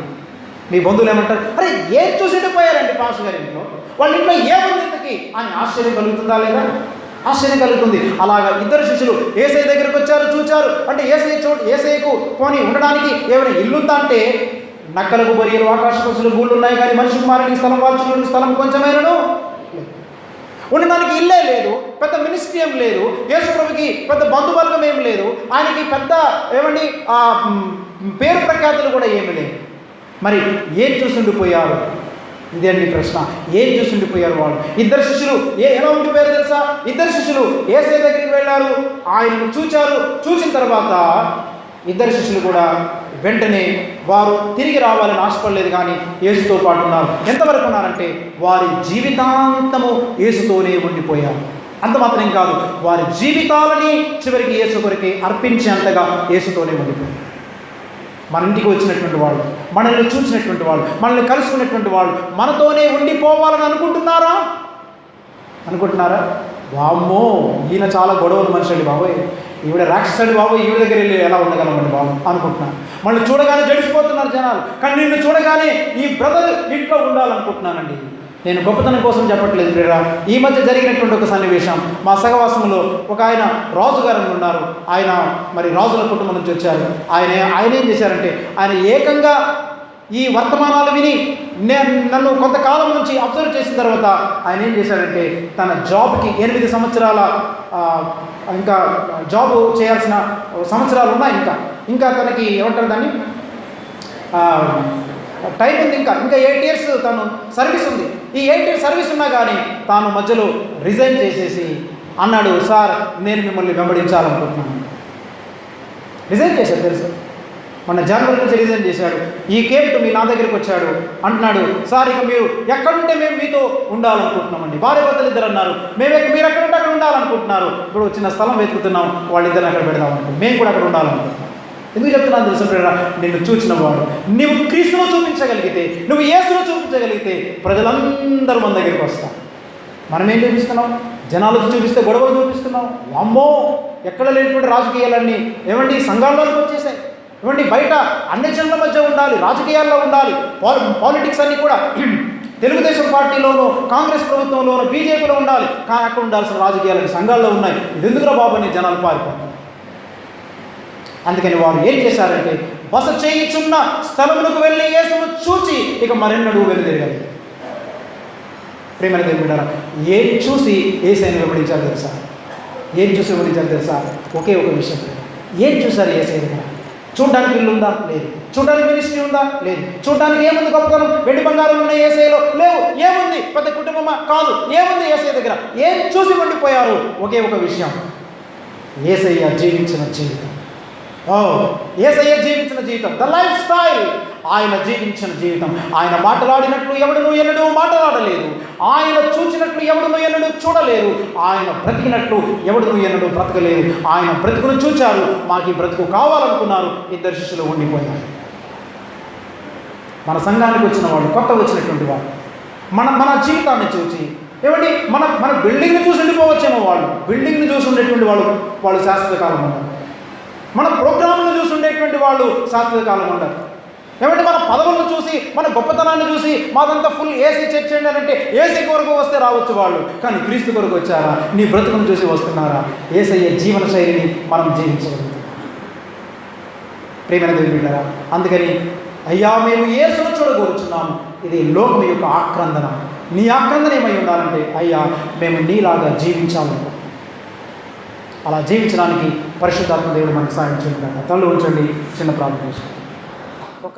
మీ బంధువులు ఏమంటారు? అరే ఏం చూసి ఉండిపోయారండి పాస్టర్ గారి ఇంట్లో, వాళ్ళ ఇంట్లో ఏముంది ఇంతకి అని ఆశ్చర్యం కలుగుతుందా లేదా? ఆశ్చర్యం కలుగుతుంది. అలాగా ఇద్దరు శిష్యులు యేసయ్య దగ్గరికి వచ్చారు, చూచారు. అంటే యేసయ్యకు పోనీ ఉండడానికి ఏమైనా ఇల్లుందా అంటే, నక్కలకు బరియలు ఆకాశ పక్షులు గూళ్ళు ఉన్నాయి, కానీ మనిషి కుమారునికి స్థలం వాల్చుకునే స్థలం కొంచెమేనను ఉండడానికి ఇల్లే లేదు. పెద్ద మినిస్ట్రీ ఏం లేదు. యేసు ప్రభుకి పెద్ద బంధువర్గం ఏం లేదు. ఆయనకి పెద్ద పేరు ప్రఖ్యాతులు కూడా ఏమి లేవు. మరి ఏం చూసుండిపోయారు? ఇదే అండి ప్రశ్న. ఏం చూసి ఉండిపోయారు వాళ్ళు? ఇద్దరు శిష్యులు ఎలా ఉండిపోయారు తెలుసా? ఇద్దరు శిష్యులు యేసయ్య దగ్గరికి వెళ్ళారు, ఆయనను చూచారు. చూసిన తర్వాత ఇద్దరు శిష్యులు కూడా వెంటనే వారు తిరిగి రావాలని ఆశపడలేదు, కానీ యేసుతో పాటు ఉన్నారు. ఎంతవరకు ఉన్నారంటే వారి జీవితాంతము యేసుతోనే ఉండిపోయారు. అంత మాత్రం కాదు, వారి జీవితాలని చివరికి యేసు కొరకే అర్పించేంతగా యేసుతోనే ఉండిపోయారు. మన ఇంటికి వచ్చినటువంటి వాళ్ళు, మనల్ని చూసినటువంటి వాళ్ళు, మనల్ని కలుసుకున్నటువంటి వాళ్ళు మనతోనే ఉండిపోవాలని అనుకుంటున్నారా? అనుకుంటున్నారా? వామ్మో, ఈయన చాలా గొడవలు మనిషి అండి బాబోయ్, ఈవిడ రాక్షసుడి బాబు, ఈవిడ దగ్గర వెళ్ళి ఎలా ఉండగలమండి బాబు అనుకుంటున్నాను. మళ్ళీ చూడగానే జడిసిపోతున్నారు జనాలు, కానీ నిన్ను చూడగానే ఈ బ్రదర్ ఇంట్లో ఉండాలనుకుంటున్నానండి. నేను గొప్పతనం కోసం చెప్పట్లేదు ప్రియరా. ఈ మధ్య జరిగినటువంటి ఒక సన్నివేశం, మా సహవాసంలో ఒక ఆయన రాజుగారు ఉన్నారు. ఆయన మరి రాజుల కుటుంబం నుంచి వచ్చారు. ఆయన ఏం చేశారంటే, ఆయన ఏకంగా ఈ వర్తమానాలు విని నన్ను కొంతకాలం నుంచి అబ్జర్వ్ చేసిన తర్వాత ఆయన ఏం చేశాడంటే, తన జాబ్కి 8 సంవత్సరాల ఇంకా జాబ్ చేయాల్సిన సంవత్సరాలు ఉన్నాయి. ఇంకా తనకి ఏమంటారు దాన్ని, టైం ఉంది. ఇంకా 8 years తను సర్వీస్ ఉంది. ఈ 8 years సర్వీస్ ఉన్నా కానీ తాను మధ్యలో రిజైన్ చేసేసి అన్నాడు, సార్ నేను మిమ్మల్ని వెంబడించాలనుకుంటున్నాను. రిజైన్ చేశాడు తెలుసు. మన జనవరి నుంచి రిజైన్ చేశాడు. ఈ కేప్టు మీ నా దగ్గరికి వచ్చాడు, అంటున్నాడు, సార్ ఇక మీరు ఎక్కడుంటే మేము మీతో ఉండాలనుకుంటున్నామండి. భార్య భర్తలు ఇద్దరు అన్నారు, మీరు ఎక్కడుంటే అక్కడ ఉండాలనుకుంటున్నారు. ఇప్పుడు వచ్చిన స్థలం వెతుకుతున్నాం, వాళ్ళిద్దరిని అక్కడ పెడదాం అనుకుంటున్నాం, మేము కూడా అక్కడ ఉండాలనుకుంటున్నాం. ఎందుకు చెప్తున్నాను తెలుసు ప్రియరా, నిన్ను చూచిన వాడు, నువ్వు క్రీస్తును చూపించగలిగితే, నువ్వు యేసును చూపించగలిగితే ప్రజలందరూ మన దగ్గరికి వస్తారు. మనం ఏం చూపిస్తున్నాం? జనాలకు చూపిస్తే గొడవలు చూపిస్తున్నాం. అమ్మో, ఎక్కడ లేనటువంటి రాజకీయాలన్నీ ఏమండి సంఘాల్లోకి వచ్చేసాయి. ఏమండి బయట అన్ని జనుల మధ్య ఉండాలి, రాజకీయాల్లో ఉండాలి. పాలిటిక్స్ అన్నీ కూడా తెలుగుదేశం పార్టీలోనూ, కాంగ్రెస్ ప్రభుత్వంలోనూ, బీజేపీలో ఉండాలి. కానీ అక్కడ ఉండాల్సిన రాజకీయాలు సంఘాల్లో ఉన్నాయి. ఇది ఎందుకురా బాబు అని జనాలు పారిపోతారు. అందుకని వారు ఏం చేశారంటే, బస చేయుచున్న స్థలములకు వెళ్ళి యేసును చూచి ఇక మరెన్నడూ వెనుదిరగదు. ప్రేమని తెలియడారా, ఏం చూసి యేసయ్యను వెంబడించాలి తెలుసా? ఏం చూసి వెంబడించాలి తెలుసా? ఒకే ఒక విషయం. ఏం చూసారు యేసయ్య దగ్గర? చూడడానికి ఇల్లు ఉందా? లేదు. చూడడానికి మినిస్ట్రీ ఉందా? లేదు. చూడడానికి ఏముంది గొప్పతనం? వెండి బంగారం ఉన్న యేసయ్యలో లేవు. ఏముంది? పెద్ద కుటుంబమా? కాదు. ఏముంది యేసయ్య దగ్గర? ఏం చూసి ఉండిపోయారు? ఒకే ఒక విషయం, యేసయ్య జీవించిన జీవితం. యేసయ్య జీవించిన జీవితం, ద లైఫ్ స్టైల్. ఆయన జీవించిన జీవితం. ఆయన మాట్లాడినట్లు ఎవడును ఎన్నడూ మాట్లాడలేదు. ఆయన చూచినట్లు ఎవడును ఎన్నడూ చూడలేరు. ఆయన బ్రతికినట్లు ఎవడును ఎన్నడూ బ్రతకలేదు. ఆయన బ్రతుకును చూచారు, మాకు ఈ బ్రతుకు కావాలనుకున్నారు. 2 శిష్యులు ఉండిపోయారు. మన సంఘానికి వచ్చిన వాళ్ళు, కొత్త వచ్చినటువంటి వాళ్ళు మన జీవితాన్ని చూసి ఏమండి మన బిల్డింగ్ని చూసి ఉండిపోవచ్చేమో. వాళ్ళు బిల్డింగ్ని చూసి ఉండేటువంటి వాళ్ళు శాశ్వత కాలం ఉన్నారు. మన ప్రోగ్రాంను చూసి ఉండేటువంటి వాళ్ళు శాశ్వత కాలం ఉండరు. ఏమంటే మన పదవులను చూసి, మన గొప్పతనాన్ని చూసి మాదంతా ఫుల్ ఏసీ చర్చ్ అండి అని అంటే ఏసీ కొరకు వస్తే రావచ్చు వాళ్ళు, కానీ క్రీస్తు కొరకు వచ్చారా? నీ బ్రతుకును చూసి వస్తున్నారా? యేసయ్య జీవన శైలిని మనం జీవించగలుగుతాం. ప్రేమైన దేవుని బిడ్డలారా, అందుకని అయ్యా మేము యేసును చూడగోరుచున్నాము. ఇది లోకం యొక్క ఆక్రందన. నీ ఆక్రందన ఏమై ఉండాలంటే, అయ్యా మేము నీలాగా జీవించాలనుకో. అలా జీవించడానికి పరిశుద్ధాత్మ దేవుడు మనకు సాయం చేయండి. తల్లు ఉంచండి, చిన్న ప్రార్థన చేసుకోండి.